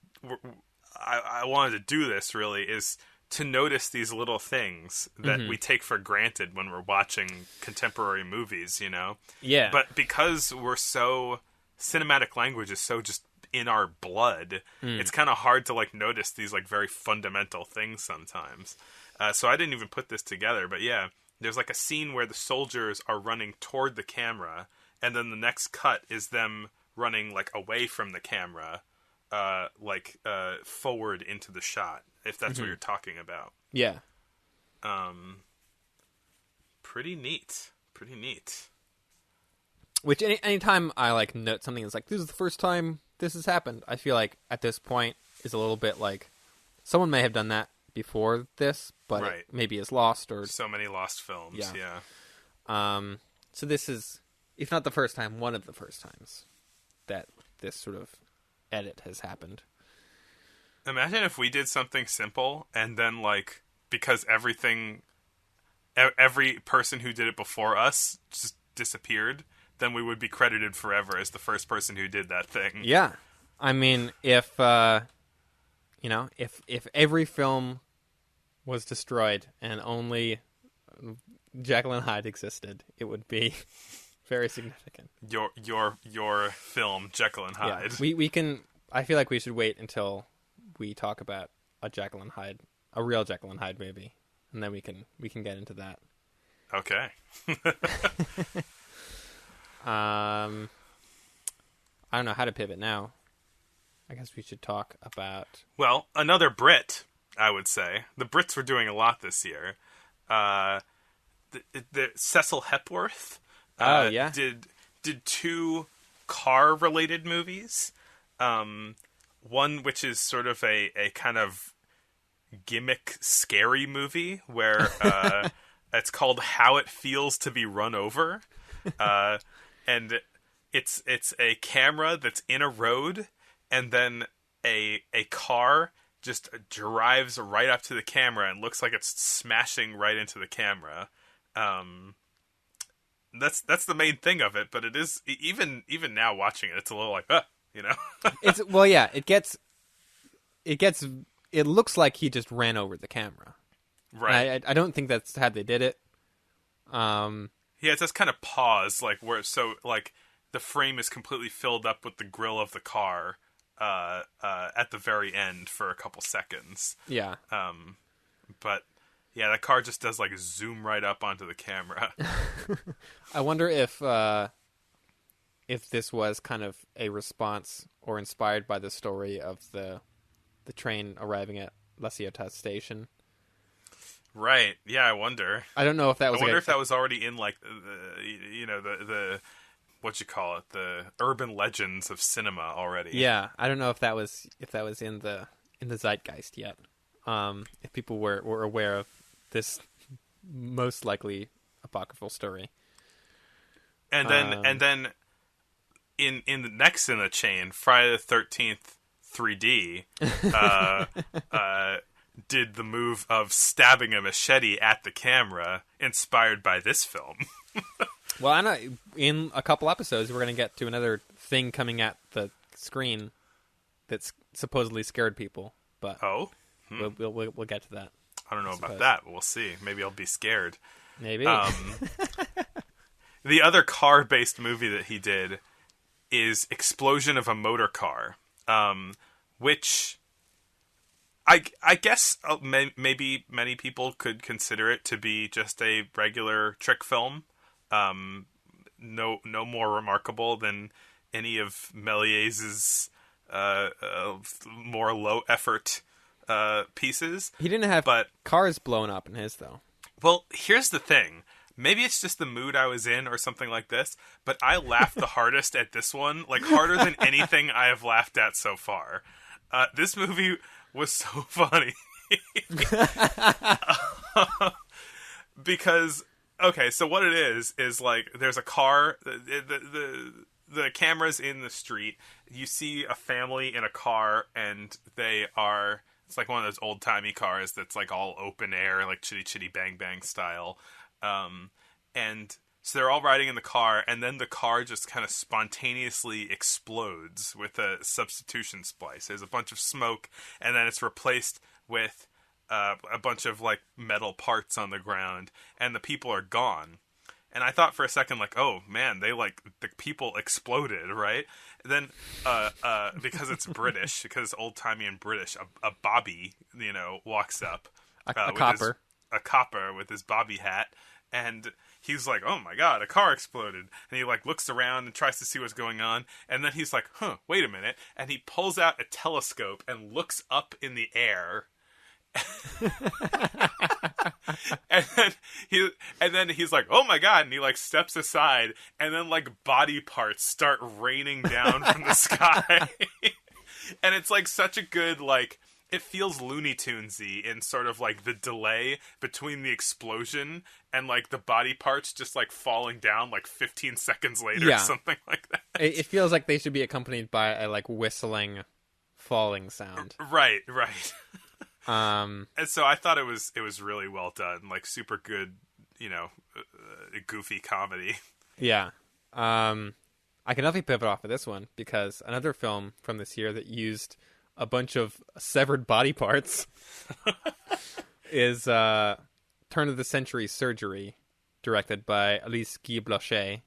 I wanted to do this. Really, is to notice these little things that we take for granted when we're watching contemporary movies. You know.
Yeah.
But because we're so cinematic language is so just in our blood, it's kind of hard to like notice these like very fundamental things sometimes. So I didn't even put this together, but yeah. There's like a scene where the soldiers are running toward the camera, and then the next cut is them running like away from the camera, forward into the shot, if that's what you're talking about.
Yeah.
Pretty neat. Pretty neat.
Which anytime I like note something that's like, this is the first time this has happened, I feel like at this point is a little bit like someone may have done that before this, but it maybe is lost or
so many lost films. Yeah.
So this is, if not the first time, one of the first times that this sort of edit has happened.
Imagine if we did something simple and then like because every person who did it before us just disappeared, then we would be credited forever as the first person who did that thing.
Yeah. I mean, if if every film was destroyed and only Jekyll and Hyde existed, it would be very significant.
Your film, Jekyll and Hyde.
Yeah, we can. I feel like we should wait until we talk about a real Jekyll and Hyde movie, and then we can get into that.
Okay.
I don't know how to pivot now. I guess we should talk about...
Well, another Brit, I would say. The Brits were doing a lot this year. The Cecil Hepworth did two car-related movies. One which is sort of a kind of gimmick scary movie where it's called How It Feels to Be Run Over. And it's a camera that's in a road, and then a car just drives right up to the camera and looks like it's smashing right into the camera. That's the main thing of it, but it is even now watching it, it's a little like, you know.
It looks like he just ran over the camera.
Right.
I don't think that's how they did it.
Yeah, it's this kind of pause, like where the frame is completely filled up with the grill of the car at the very end for a couple seconds.
Yeah.
But yeah, the car just does like zoom right up onto the camera.
I wonder if this was kind of a response or inspired by the story of the train arriving at La Ciotat station.
Right. Yeah, I wonder.
I don't know if that was.
I wonder if that was already in like the what you call it, the urban legends of cinema already.
Yeah, I don't know if that was in the zeitgeist yet. If people were aware of this most likely apocryphal story.
And then in the next in the chain, Friday the 13th 3D did the move of stabbing a machete at the camera, inspired by this film.
Well, I know in a couple episodes we're going to get to another thing coming at the screen that's supposedly scared people, but we'll get to that.
I don't know about that, but we'll see. Maybe I'll be scared.
Maybe.
The other car-based movie that he did is Explosion of a Motorcar, which I guess maybe many people could consider it to be just a regular trick film. No more remarkable than any of Méliès's more low-effort pieces.
He didn't have cars blown up in his, though.
Well, here's the thing. Maybe it's just the mood I was in or something like this, but I laughed the hardest at this one, like harder than anything I have laughed at so far. This movie was so funny. Because, okay, so what it is like there's a car, the camera's in the street, you see a family in a car, and it's like one of those old-timey cars that's like all open air, like Chitty Chitty Bang Bang style. And so they're all riding in the car, and then the car just kind of spontaneously explodes with a substitution splice. There's a bunch of smoke, and then it's replaced with a bunch of like metal parts on the ground, and the people are gone. And I thought for a second, like, oh man, the people exploded, right? And then, because it's British, because it's old-timey and British, a bobby, walks up.
A copper.
A copper with his bobby hat. And he's like, oh my god, a car exploded. And he like looks around and tries to see what's going on. And then he's like, wait a minute. And he pulls out a telescope and looks up in the air. and then he's like, oh my god, and he like steps aside, and then like body parts start raining down from the sky. And it's like such a good, like, it feels Looney Tunesy in sort of like the delay between the explosion and like the body parts just like falling down like 15 seconds later or something like that.
It feels like they should be accompanied by a like whistling falling sound.
Right.
And
so I thought it was really well done, like super good, goofy comedy.
Yeah. I can definitely pivot off of this one because another film from this year that used a bunch of severed body parts is Turn of the Century Surgery, directed by Alice Guy-Blaché.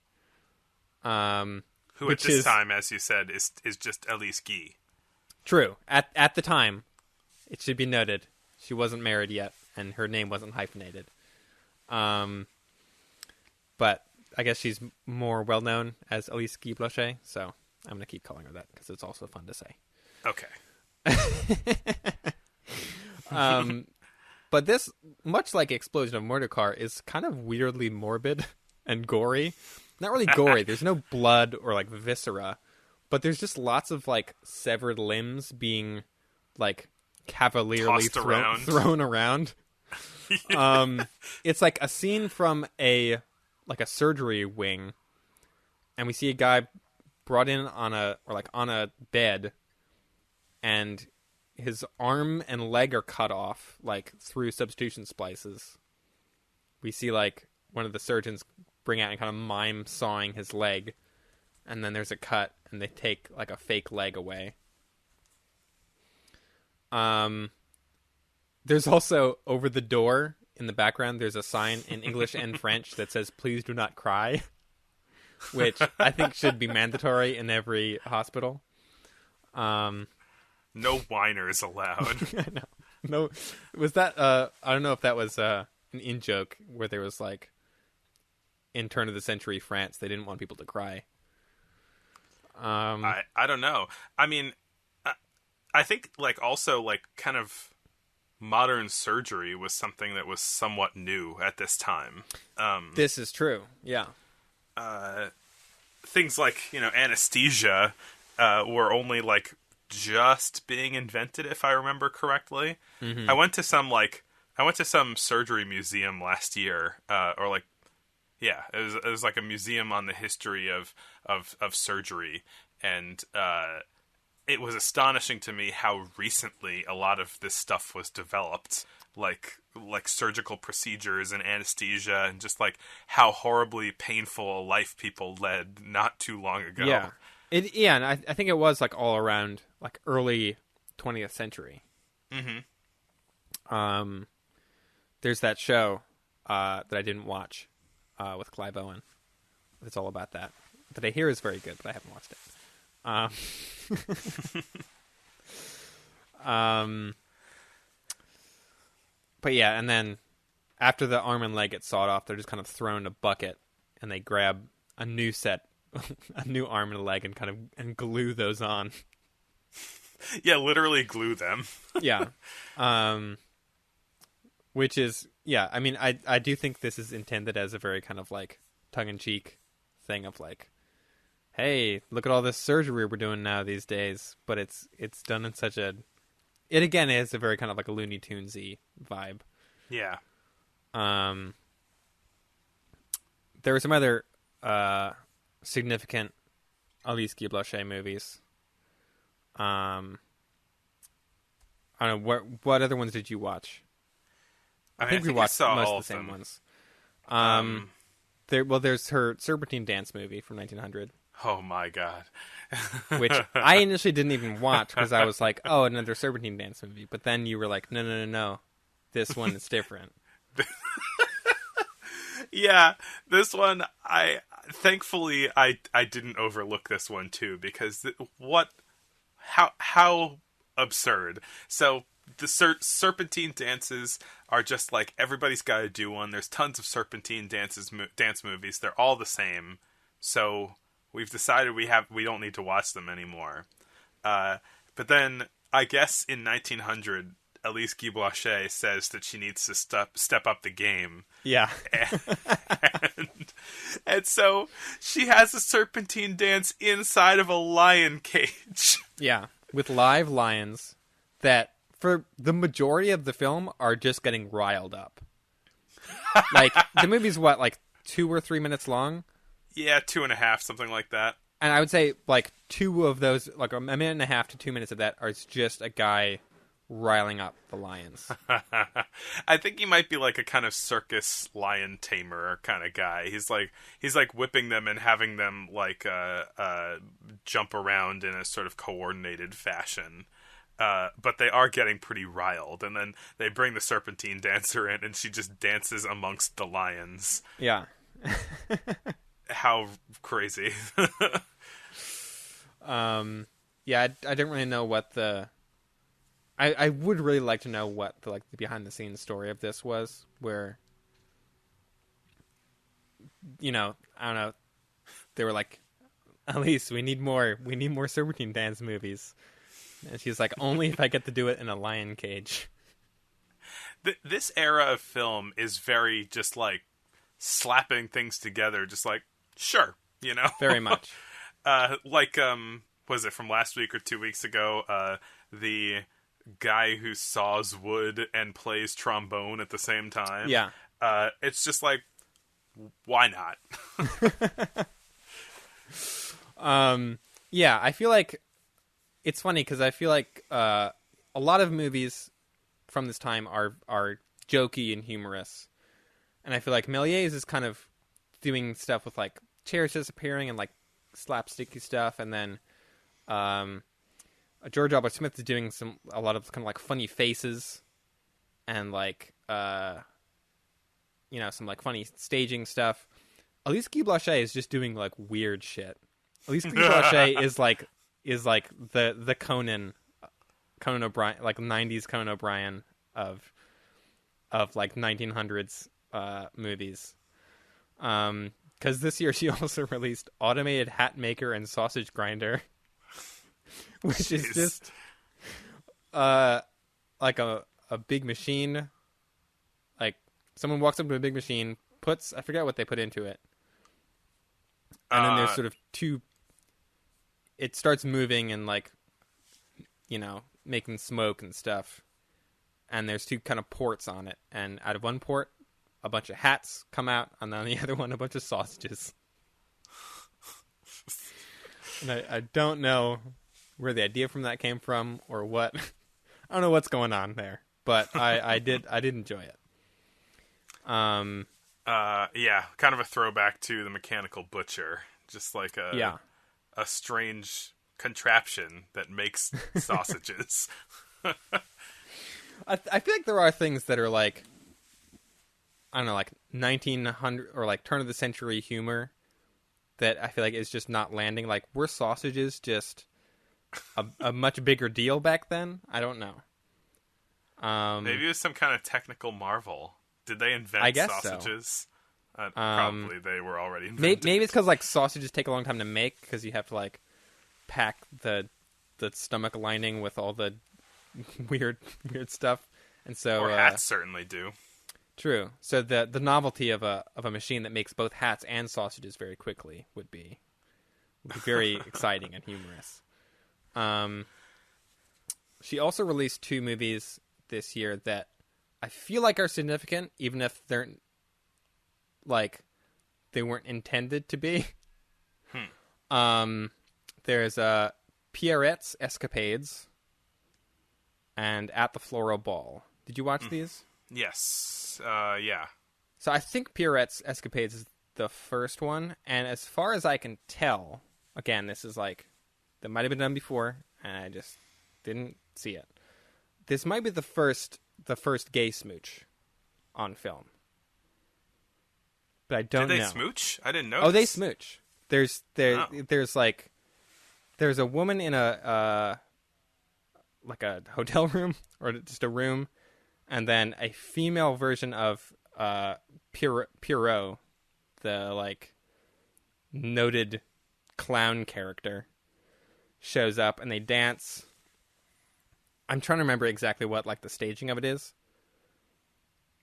Who at this time, as you said, is just Alice Guy.
True. At the time, it should be noted, she wasn't married yet, and her name wasn't hyphenated. But I guess she's more well-known as Alice Guy-Blaché, so I'm going to keep calling her that, because it's also fun to say.
Okay.
But this, much like Explosion of Motorcar, is kind of weirdly morbid and gory. Not really gory. There's no blood or like viscera, but there's just lots of like severed limbs being like cavalierly thrown around. It's like a scene from a surgery wing, and we see a guy brought in on a bed, and his arm and leg are cut off like through substitution splices. We see like one of the surgeons bring out and kind of mime sawing his leg, and then there's a cut and they take like a fake leg away. There's also over the door in the background, there's a sign in English and French that says, "Please do not cry," which I think should be mandatory in every hospital.
No whiners allowed.
No. Was that, I don't know if that was an in-joke where there was like, in Turn of the Century France, they didn't want people to cry.
I don't know. I mean, I think like also like kind of modern surgery was something that was somewhat new at this time.
This is true. Yeah.
Things like, anesthesia were only like just being invented, if I remember correctly. Mm-hmm. I went to some like I went to some surgery museum last year, it was like a museum on the history of surgery, and it was astonishing to me how recently a lot of this stuff was developed, like surgical procedures and anesthesia, and just like how horribly painful a life people led not too long ago.
Yeah, and I think it was like all around like early 20th century. Mm-hmm. There's that show that I didn't watch with Clive Owen. It's all about that I hear is very good, but I haven't watched it. But yeah, and then after the arm and leg get sawed off, they're just kind of thrown in a bucket, and they grab a new set, a new arm and a leg, and and glue those on.
Yeah, literally glue them.
Yeah. Which is, yeah, I mean, I do think this is intended as a very kind of like tongue-in-cheek thing of like, hey, look at all this surgery we're doing now these days, but it's done in such it again is a very kind of like a Looney Tunes-y vibe.
Yeah.
There were some other significant Alice Guy-Blaché movies. I don't know, what other ones did you watch? I think we watched most of the same ones. There's her Serpentine Dance Movie from 1900.
Oh my god.
Which I initially didn't even watch because I was like, oh, another Serpentine Dance Movie. But then you were like, no. This one is different.
Yeah, this one, thankfully I didn't overlook this one too, because how absurd. So the Serpentine dances are just like, everybody's got to do one. There's tons of Serpentine dance movies. They're all the same. So we've decided we don't need to watch them anymore. But then I guess in 1900, Alice Guy-Blaché says that she needs to step up the game.
Yeah.
And so she has a Serpentine dance inside of a lion cage.
Yeah, with live lions that for the majority of the film are just getting riled up. Like, the movie's what, like 2 or 3 minutes long?
Yeah, 2.5, something like that.
And I would say like 2 of those, like a minute and a half to 2 minutes of that are just a guy riling up the lions.
I think he might be like a kind of circus lion tamer kind of guy. He's like whipping them and having them like jump around in a sort of coordinated fashion. But they are getting pretty riled, and then they bring the Serpentine dancer in, and she just dances amongst the lions.
Yeah.
How crazy.
Yeah, I didn't really know what I would really like to know what the behind the scenes story of this was, where, you know, I don't know, they were like, Elise, we need more Serpentine dance movies. And she's like, only if I get to do it in a lion cage.
This era of film is very just like slapping things together, just like, sure, you know?
Very much.
Was it from last week or 2 weeks ago? The guy who saws wood and plays trombone at the same time.
Yeah.
It's just like, why not?
Yeah, I feel like it's funny because I feel like a lot of movies from this time are jokey and humorous, and I feel like Méliès is kind of doing stuff with like chairs disappearing and like slapsticky stuff, and then George Albert Smith is doing a lot of kind of like funny faces and like some like funny staging stuff. Alice Guy-Blaché is just doing like weird shit. Alice Guy-Blaché is like the Conan O'Brien, like 90s Conan O'Brien of like 1900s movies. Because this year she also released Automated Hat Maker and Sausage Grinder, which is just like a big machine. Like someone walks up to a big machine, I forget what they put into it, and then there's sort of it starts moving and like, you know, making smoke and stuff. and there's two kind of ports on it. And out of one port, a bunch of hats come out, and on the other one, a bunch of sausages. And I don't know where the idea from that came from or what. I don't know what's going on there, but I did enjoy it.
Yeah, kind of a throwback to the Mechanical Butcher, just like a strange contraption that makes sausages.
I feel like there are things that are like, I don't know, like 1900 or like turn of the century humor that I feel like is just not landing. Like, were sausages just a much bigger deal back then? I don't know.
Maybe it was some kind of technical marvel. Did they invent sausages? So. Probably they were already invented.
Maybe it's because like sausages take a long time to make because you have to like pack the stomach lining with all the weird stuff, and so
or hats certainly do.
True. So the novelty of a machine that makes both hats and sausages very quickly would be very exciting and humorous. She also released 2 movies this year that I feel like are significant, even if they're like they weren't intended to be. There's Pierrette's Escapades and At the Floral Ball. Did you watch these?
Yes. Yeah.
So I think Pierrette's Escapades is the first one, and as far as I can tell, again, this is like that might have been done before, and I just didn't see it. This might be the first gay smooch on film, but I don't know.
Did they smooch? I didn't know.
Oh, they smooch. There's a woman in a like a hotel room or just a room, and then a female version of Pierrot, the like noted clown character, shows up and they dance. I'm trying to remember exactly what like the staging of it is.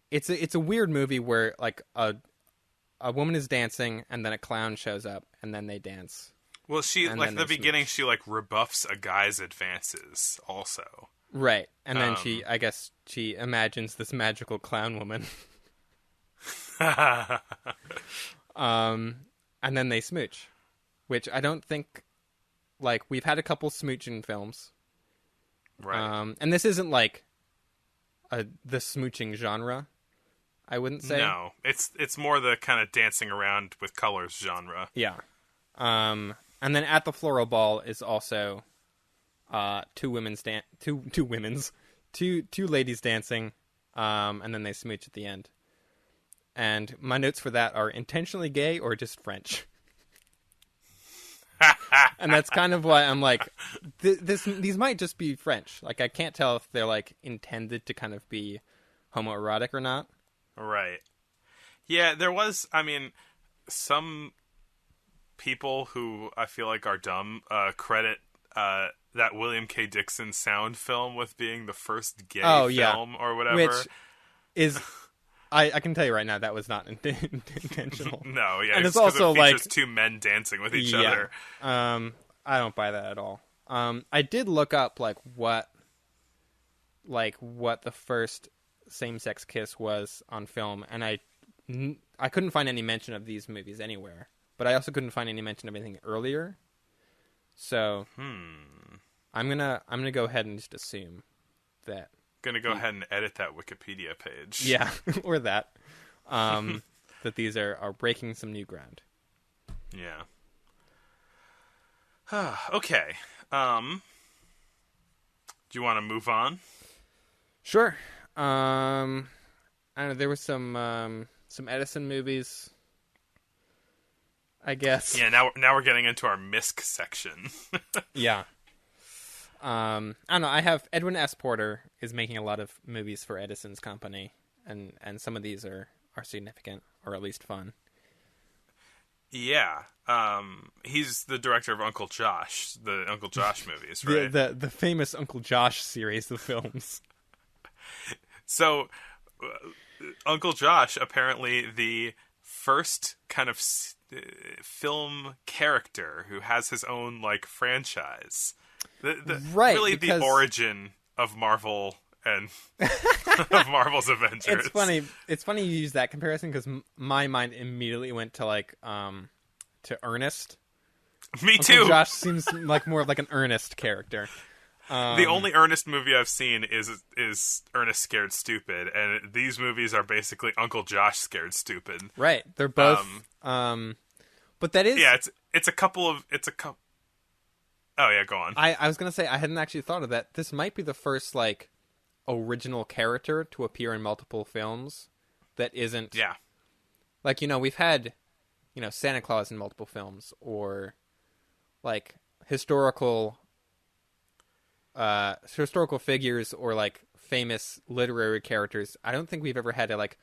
It's a weird movie where like a woman is dancing and then a clown shows up and then they dance.
Well, she like in the beginning she like rebuffs a guy's advances also.
Right. And then she imagines this magical clown woman. And then they smooch, which I don't think like we've had a couple smooching films.
Right.
And this isn't like the smooching genre, I wouldn't say.
No, it's more the kind of dancing around with colors genre.
Yeah. And then At the Floral Ball is also two ladies dancing, and then they smooch at the end. And my notes for that are intentionally gay or just French. And that's kind of why I'm like, these might just be French. Like, I can't tell if they're like intended to kind of be homoerotic or not.
Right. Yeah, there was, I mean, some people who I feel like are dumb credit that William K. Dixon sound film with being the first gay film or whatever.
Which is... I can tell you right now that was not intentional.
No, yeah,
and it's also
it
like
two men dancing with each other.
I don't buy that at all. I did look up what the first same-sex kiss was on film, and I couldn't find any mention of these movies anywhere. But I also couldn't find any mention of anything earlier. So I'm gonna go ahead and just assume that.
Gonna go ahead and edit that Wikipedia page.
Yeah, or that. That these are breaking some new ground.
Yeah. Okay. Do you want to move on?
Sure. I don't know. There was some Edison movies, I guess.
Yeah. Now we're getting into our misc section.
Yeah. I don't know. I have Edwin S. Porter is making a lot of movies for Edison's company, and some of these are significant or at least fun.
Yeah. He's the director of Uncle Josh, the Uncle Josh movies, right?
the famous Uncle Josh series of films.
So, Uncle Josh, apparently the first kind of film character who has his own like franchise.
Right,
really the origin of Marvel and of Marvel's Avengers.
It's funny you use that comparison because my mind immediately went to like to Ernest.
Me too.
Uncle Josh seems like more of like an Ernest character.
The only Ernest movie I've seen is Ernest Scared Stupid, and these movies are basically Uncle Josh Scared Stupid.
Right, they're both. But that is
it's a couple. Oh yeah, go on.
I was gonna say I hadn't actually thought of that. This might be the first like original character to appear in multiple films that isn't.
Yeah.
Like we've had Santa Claus in multiple films or like historical figures or like famous literary characters. I don't think we've ever had a like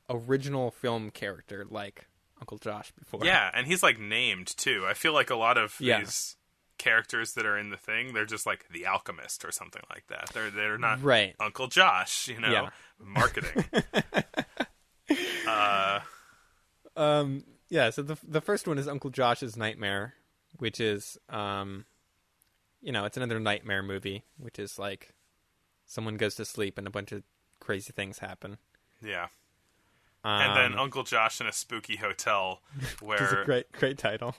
original film character like Uncle Josh before.
Yeah, and he's like named too. I feel like a lot of these characters that are in the thing, they're just like the Alchemist or something like that. They're not
right.
Uncle Josh, marketing.
So the first one is Uncle Josh's Nightmare, which is it's another nightmare movie, which is like someone goes to sleep and a bunch of crazy things happen.
Yeah. And then Uncle Josh in a Spooky Hotel, where
it's a great title.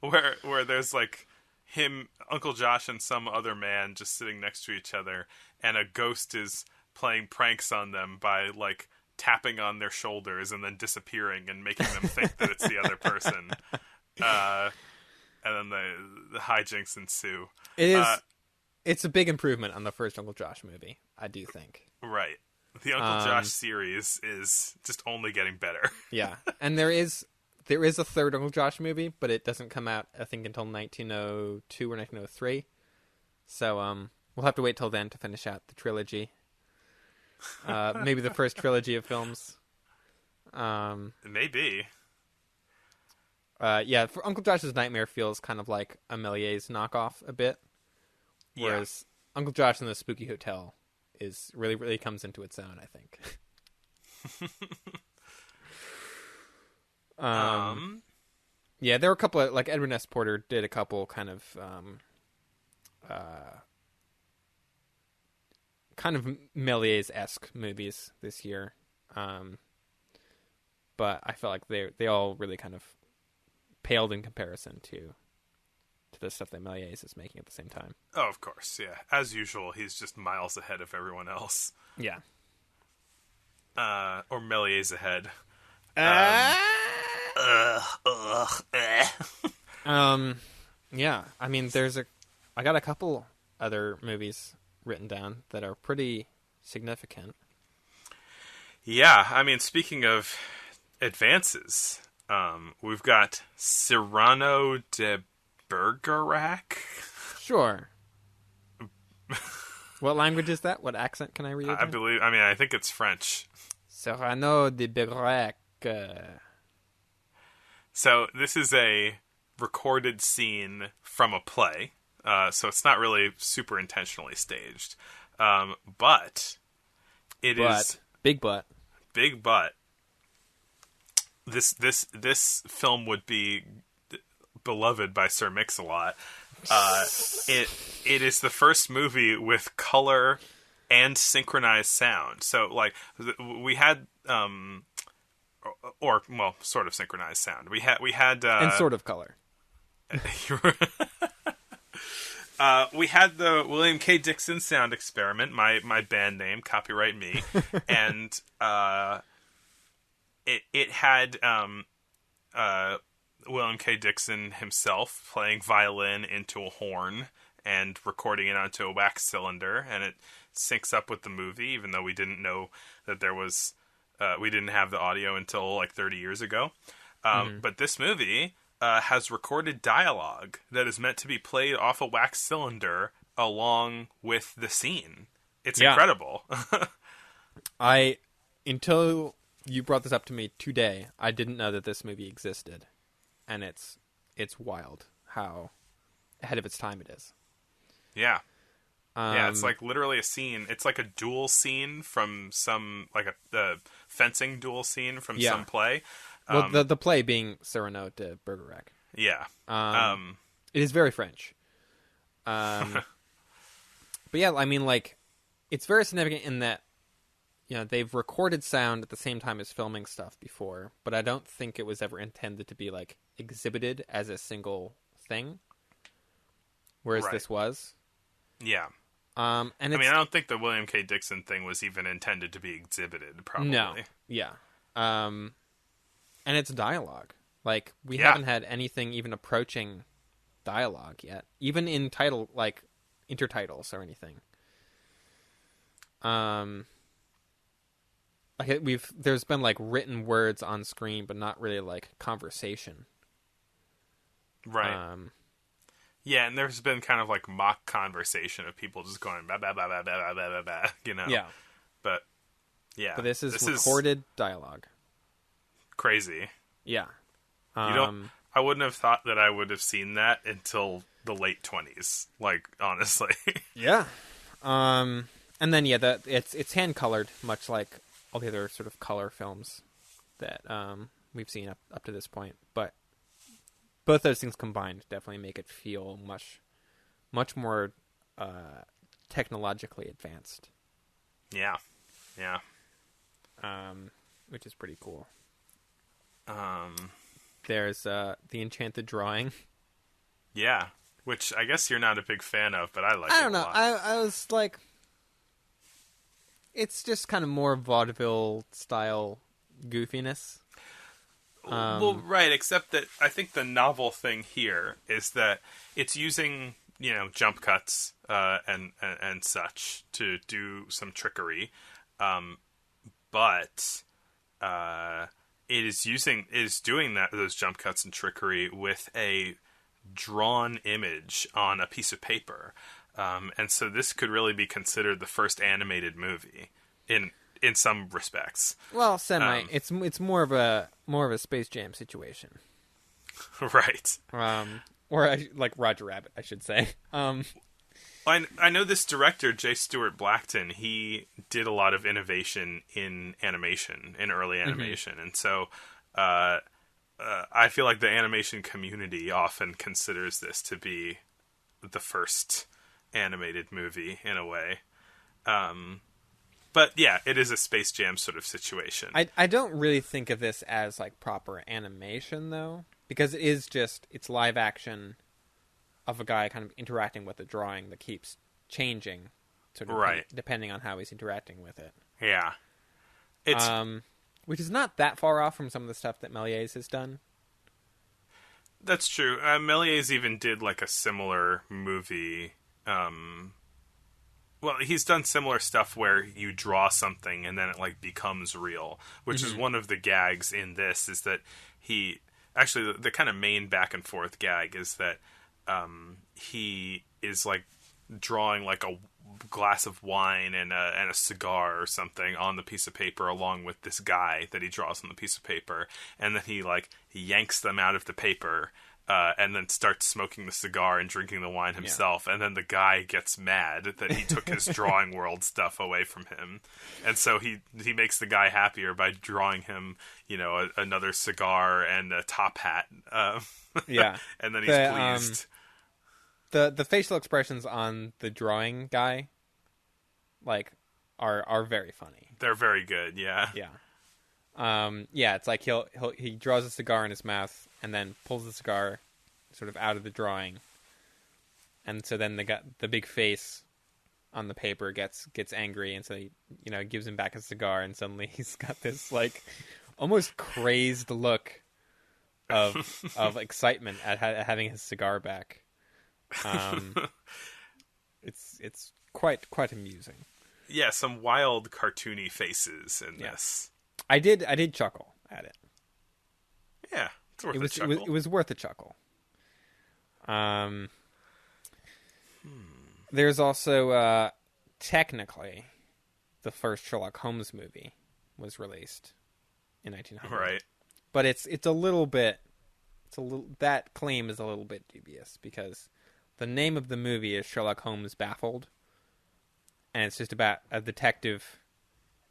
where there's like him, Uncle Josh, and some other man just sitting next to each other, and a ghost is playing pranks on them by like tapping on their shoulders and then disappearing and making them think that it's the other person. And then the hijinks ensue.
It's a big improvement on the first Uncle Josh movie, I do think.
Right. The Uncle Josh series is just only getting better.
Yeah. And there is a third Uncle Josh movie, but it doesn't come out, I think, until 1902 or 1903. So we'll have to wait till then to finish out the trilogy. Maybe the first trilogy of films.
Maybe.
For Uncle Josh's Nightmare feels kind of like a Méliès knockoff a bit. Whereas Uncle Josh in the Spooky Hotel is really comes into its own, I think. There were a couple of, like, Edwin S. Porter did a couple kind of Méliès-esque movies this year. But I felt like they all really kind of paled in comparison to the stuff that Méliès is making at the same time.
Oh, of course, yeah. As usual, he's just miles ahead of everyone else.
Yeah.
Or Méliès ahead.
Yeah, I mean, I got a couple other movies written down that are pretty significant.
Yeah, I mean, speaking of advances, we've got Cyrano de Bergerac.
Sure. What language is that? What accent can I read?
I think it's French.
Cyrano de Bergerac.
So this is a recorded scene from a play, so it's not really super intentionally staged. But it is
big butt.
Big butt. This film would be beloved by Sir Mix-a-Lot. It is the first movie with color and synchronized sound. So like we had sort of synchronized sound. We had
and sort of color.
We had the William K. Dixon sound experiment, my band name, copyright me, and it had William K. Dixon himself playing violin into a horn and recording it onto a wax cylinder, and it syncs up with the movie, even though we didn't know that there was we didn't have the audio until like 30 years ago. But this movie has recorded dialogue that is meant to be played off a wax cylinder along with the scene. It's incredible.
Until you brought this up to me today, I didn't know that this movie existed. And it's wild how ahead of its time it is.
Yeah. It's like literally a scene. It's like a duel scene from some, like a fencing duel scene from some play.
Well, the play being Cyrano de Bergerac.
Yeah.
It is very French. But yeah, I mean, like, it's very significant in that, you know, they've recorded sound at the same time as filming stuff before, but I don't think it was ever intended to be, like, exhibited as a single thing, whereas this was.
Yeah.
And
I mean, I don't think the William K. Dixon thing was even intended to be exhibited, probably.
No. Yeah. And it's dialogue. Like, we haven't had anything even approaching dialogue yet, even in title, like, intertitles or anything. Like there's been like written words on screen, but not really like conversation.
Right. Yeah, and there's been kind of like mock conversation of people just going blah blah blah blah blah blah blah blah, you know.
Yeah.
But yeah.
But this is recorded dialogue.
Crazy.
Yeah.
I wouldn't have thought that I would have seen that until the late 20s, like, honestly.
Yeah. And then it's hand colored, much like all the other sort of color films that we've seen up to this point. But both those things combined definitely make it feel much more technologically advanced.
Yeah. Yeah.
Which is pretty cool. There's the Enchanted Drawing.
Yeah, which I guess you're not a big fan of, but I like it.
I don't know.
A lot.
I was like, it's just kind of more vaudeville style goofiness.
Well, right, except that I think the novel thing here is that it's using, you know, jump cuts and such to do some trickery, but it is doing those jump cuts and trickery with a drawn image on a piece of paper, and so this could really be considered the first animated movie in some respects.
Well, semi. It's more of a Space Jam situation,
right?
Or like Roger Rabbit, I should say.
I know this director, J. Stewart Blackton, he did a lot of innovation in animation, in early animation. And so I feel like the animation community often considers this to be the first animated movie, in a way. But yeah, it is a Space Jam sort of situation.
I don't really think of this as like proper animation, though, because it's live action of a guy kind of interacting with a drawing that keeps changing, sort of
right,
depending on how he's interacting with it.
Yeah. It's
which is not that far off from some of the stuff that Méliès has done.
That's true. Méliès even did like a similar movie. Well, he's done similar stuff where you draw something and then it like becomes real, which is one of the gags in this. Is that he actually the kind of main back and forth gag is that he is like drawing like a glass of wine and a cigar or something on the piece of paper along with this guy that he draws on the piece of paper, and then he yanks them out of the paper and then starts smoking the cigar and drinking the wine himself, and then the guy gets mad that he took his drawing world stuff away from him, and so he makes the guy happier by drawing him, you know, another cigar and a top hat.
Yeah,
and then he's pleased.
The facial expressions on the drawing guy, like, are very funny.
They're very good. Yeah.
Yeah. Yeah. It's like he draws a cigar in his mouth and then pulls the cigar sort of out of the drawing, and so then the big face on the paper gets angry, and so he, you know, gives him back a cigar, and suddenly he's got this like almost crazed look of excitement at having his cigar back. It's quite amusing.
Yeah, some wild cartoony faces in this.
I did chuckle at it.
Yeah, it's worth a chuckle.
It was worth a chuckle. There's also technically the first Sherlock Holmes movie was released in 1900.
Right.
But it's a little bit that claim is a little bit dubious, because the name of the movie is Sherlock Holmes Baffled, and it's just about a detective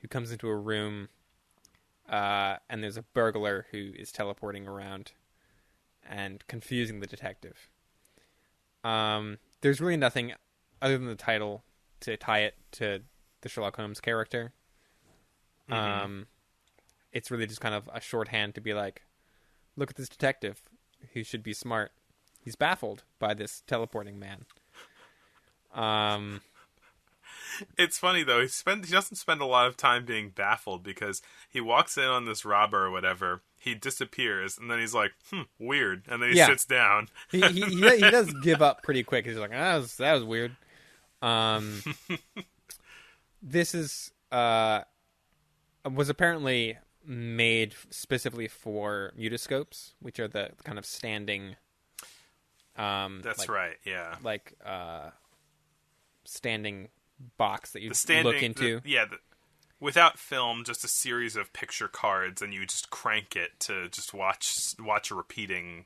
who comes into a room, and there's a burglar who is teleporting around and confusing the detective. There's really nothing other than the title to tie it to the Sherlock Holmes character. It's really just kind of a shorthand to be like, look at this detective who should be smart. He's baffled by this teleporting man.
It's funny though. He doesn't spend a lot of time being baffled because he walks in on this robber or whatever. He disappears, and then he's like, weird, and then he sits down.
he does give up pretty quick. He's like, that was weird. This is was apparently made specifically for mutoscopes, which are the kind of standing.
That's right. Yeah.
Like standing box that you look into.
Without film, just a series of picture cards, and you just crank it to just watch a repeating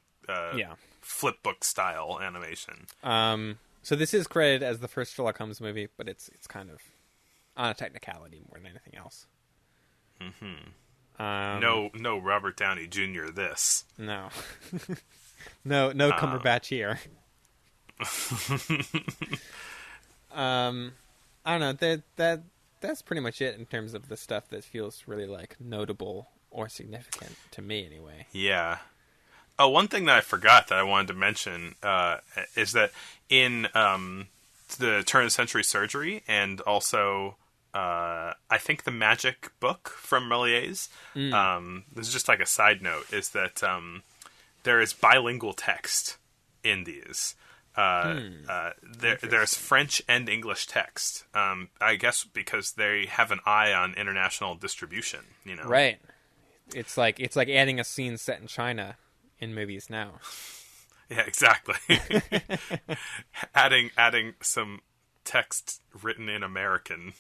flip book style animation.
So this is credited as the first Sherlock Holmes movie, but it's kind of on a technicality more than anything else.
No Robert Downey Jr. This.
No. no Cumberbatch here. I don't know. That's pretty much it in terms of the stuff that feels really like notable or significant to me, anyway.
Yeah. Oh, one thing that I forgot that I wanted to mention is that in the turn of the century surgery, and also I think the magic book from Méliès. This is just like a side note: is that there is bilingual text in these. There's French and English text. I guess because they have an eye on international distribution.
Right? It's like adding a scene set in China in movies now.
Yeah, exactly. adding some text written in American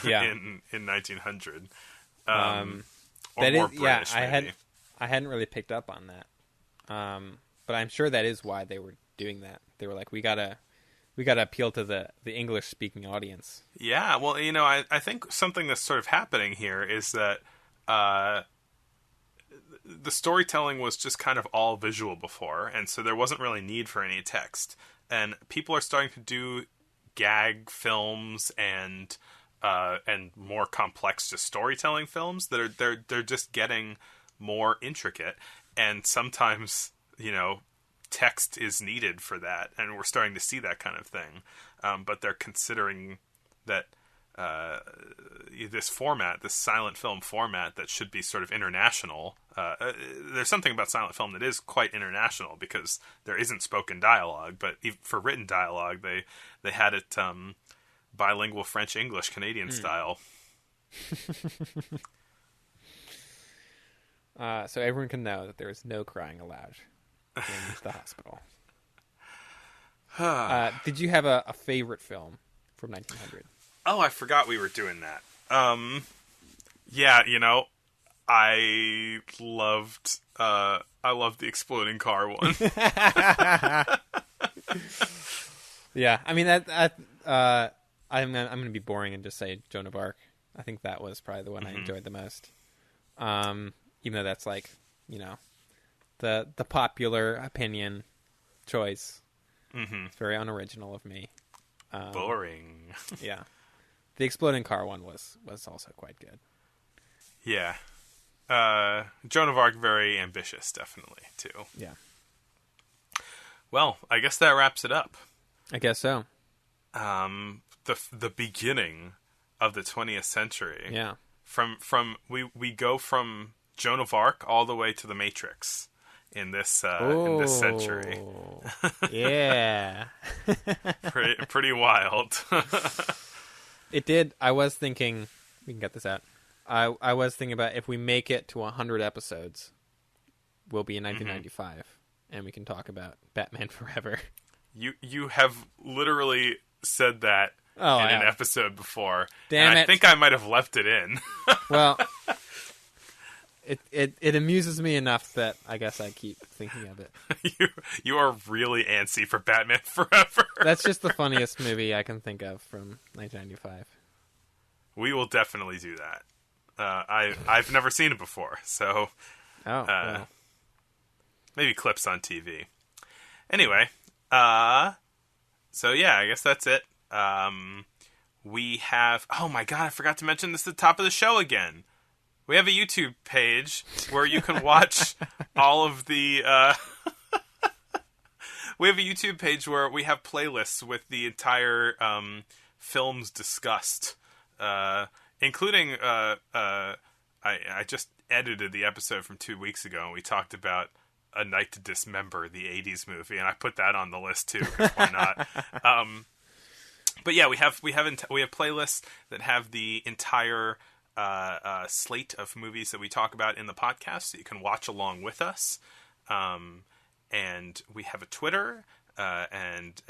in 1900. Or more British, maybe.
I hadn't really picked up on that. But I'm sure that is why they were doing that. They were like, we gotta appeal to the English speaking audience.
Yeah, well, I think something that's sort of happening here is that the storytelling was just kind of all visual before, and so there wasn't really need for any text. And people are starting to do gag films and more complex just storytelling films that are they're just getting more intricate, and sometimes text is needed for that, and we're starting to see that kind of thing. But they're considering that this format, this silent film format that should be sort of international. There's something about silent film that is quite international because there isn't spoken dialogue, but for written dialogue, they had it bilingual French-English Canadian style.
So everyone can know that there is no crying allowed in the hospital. Did you have a favorite film from 1900?
Oh, I forgot we were doing that. Yeah, I loved the exploding car one.
Yeah, I mean I'm going to be boring and just say Joan of Arc. I think that was probably the one I enjoyed the most. Even though that's like, the popular opinion choice. It's very unoriginal of me.
Boring.
Yeah. The exploding car one was also quite good.
Yeah. Joan of Arc, very ambitious, definitely, too.
Yeah.
Well, I guess that wraps it up.
I guess so.
The beginning of the 20th century.
Yeah.
We go from Joan of Arc all the way to the Matrix in this century.
Yeah.
pretty wild.
It did. I was thinking we can get this out. I was thinking about if we make it to 100 episodes, we'll be in 1995 and we can talk about Batman Forever.
You have literally said that in an episode before.
Damn
and
it.
I think I might have left it in.
Well, it amuses me enough that I guess I keep thinking of it.
You are really antsy for Batman Forever.
That's just the funniest movie I can think of from 1995.
We will definitely do that. I've never seen it before, so
well.
maybe clips on TV. Anyway, so yeah, I guess that's it. we have... Oh my god, I forgot to mention this at the top of the show again. We have a YouTube page where you can watch all of the... we have a YouTube page where we have playlists with the entire films discussed, including... I just edited the episode from 2 weeks ago, and we talked about A Night to Dismember, the 80s movie, and I put that on the list too, because why not? But yeah, we have playlists that have the entire slate of movies that we talk about in the podcast, so you can watch along with us. And we have a Twitter and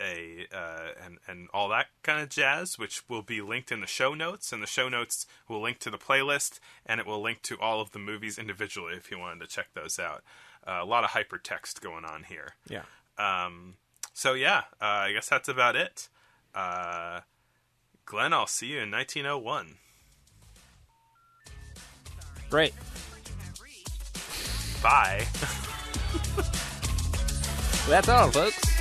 all that kind of jazz, which will be linked in the show notes. And the show notes will link to the playlist, and it will link to all of the movies individually if you wanted to check those out. A lot of hypertext going on here.
Yeah.
So yeah, I guess that's about it. Glenn, I'll see you in 1901.
Great.
Bye.
That's all, folks.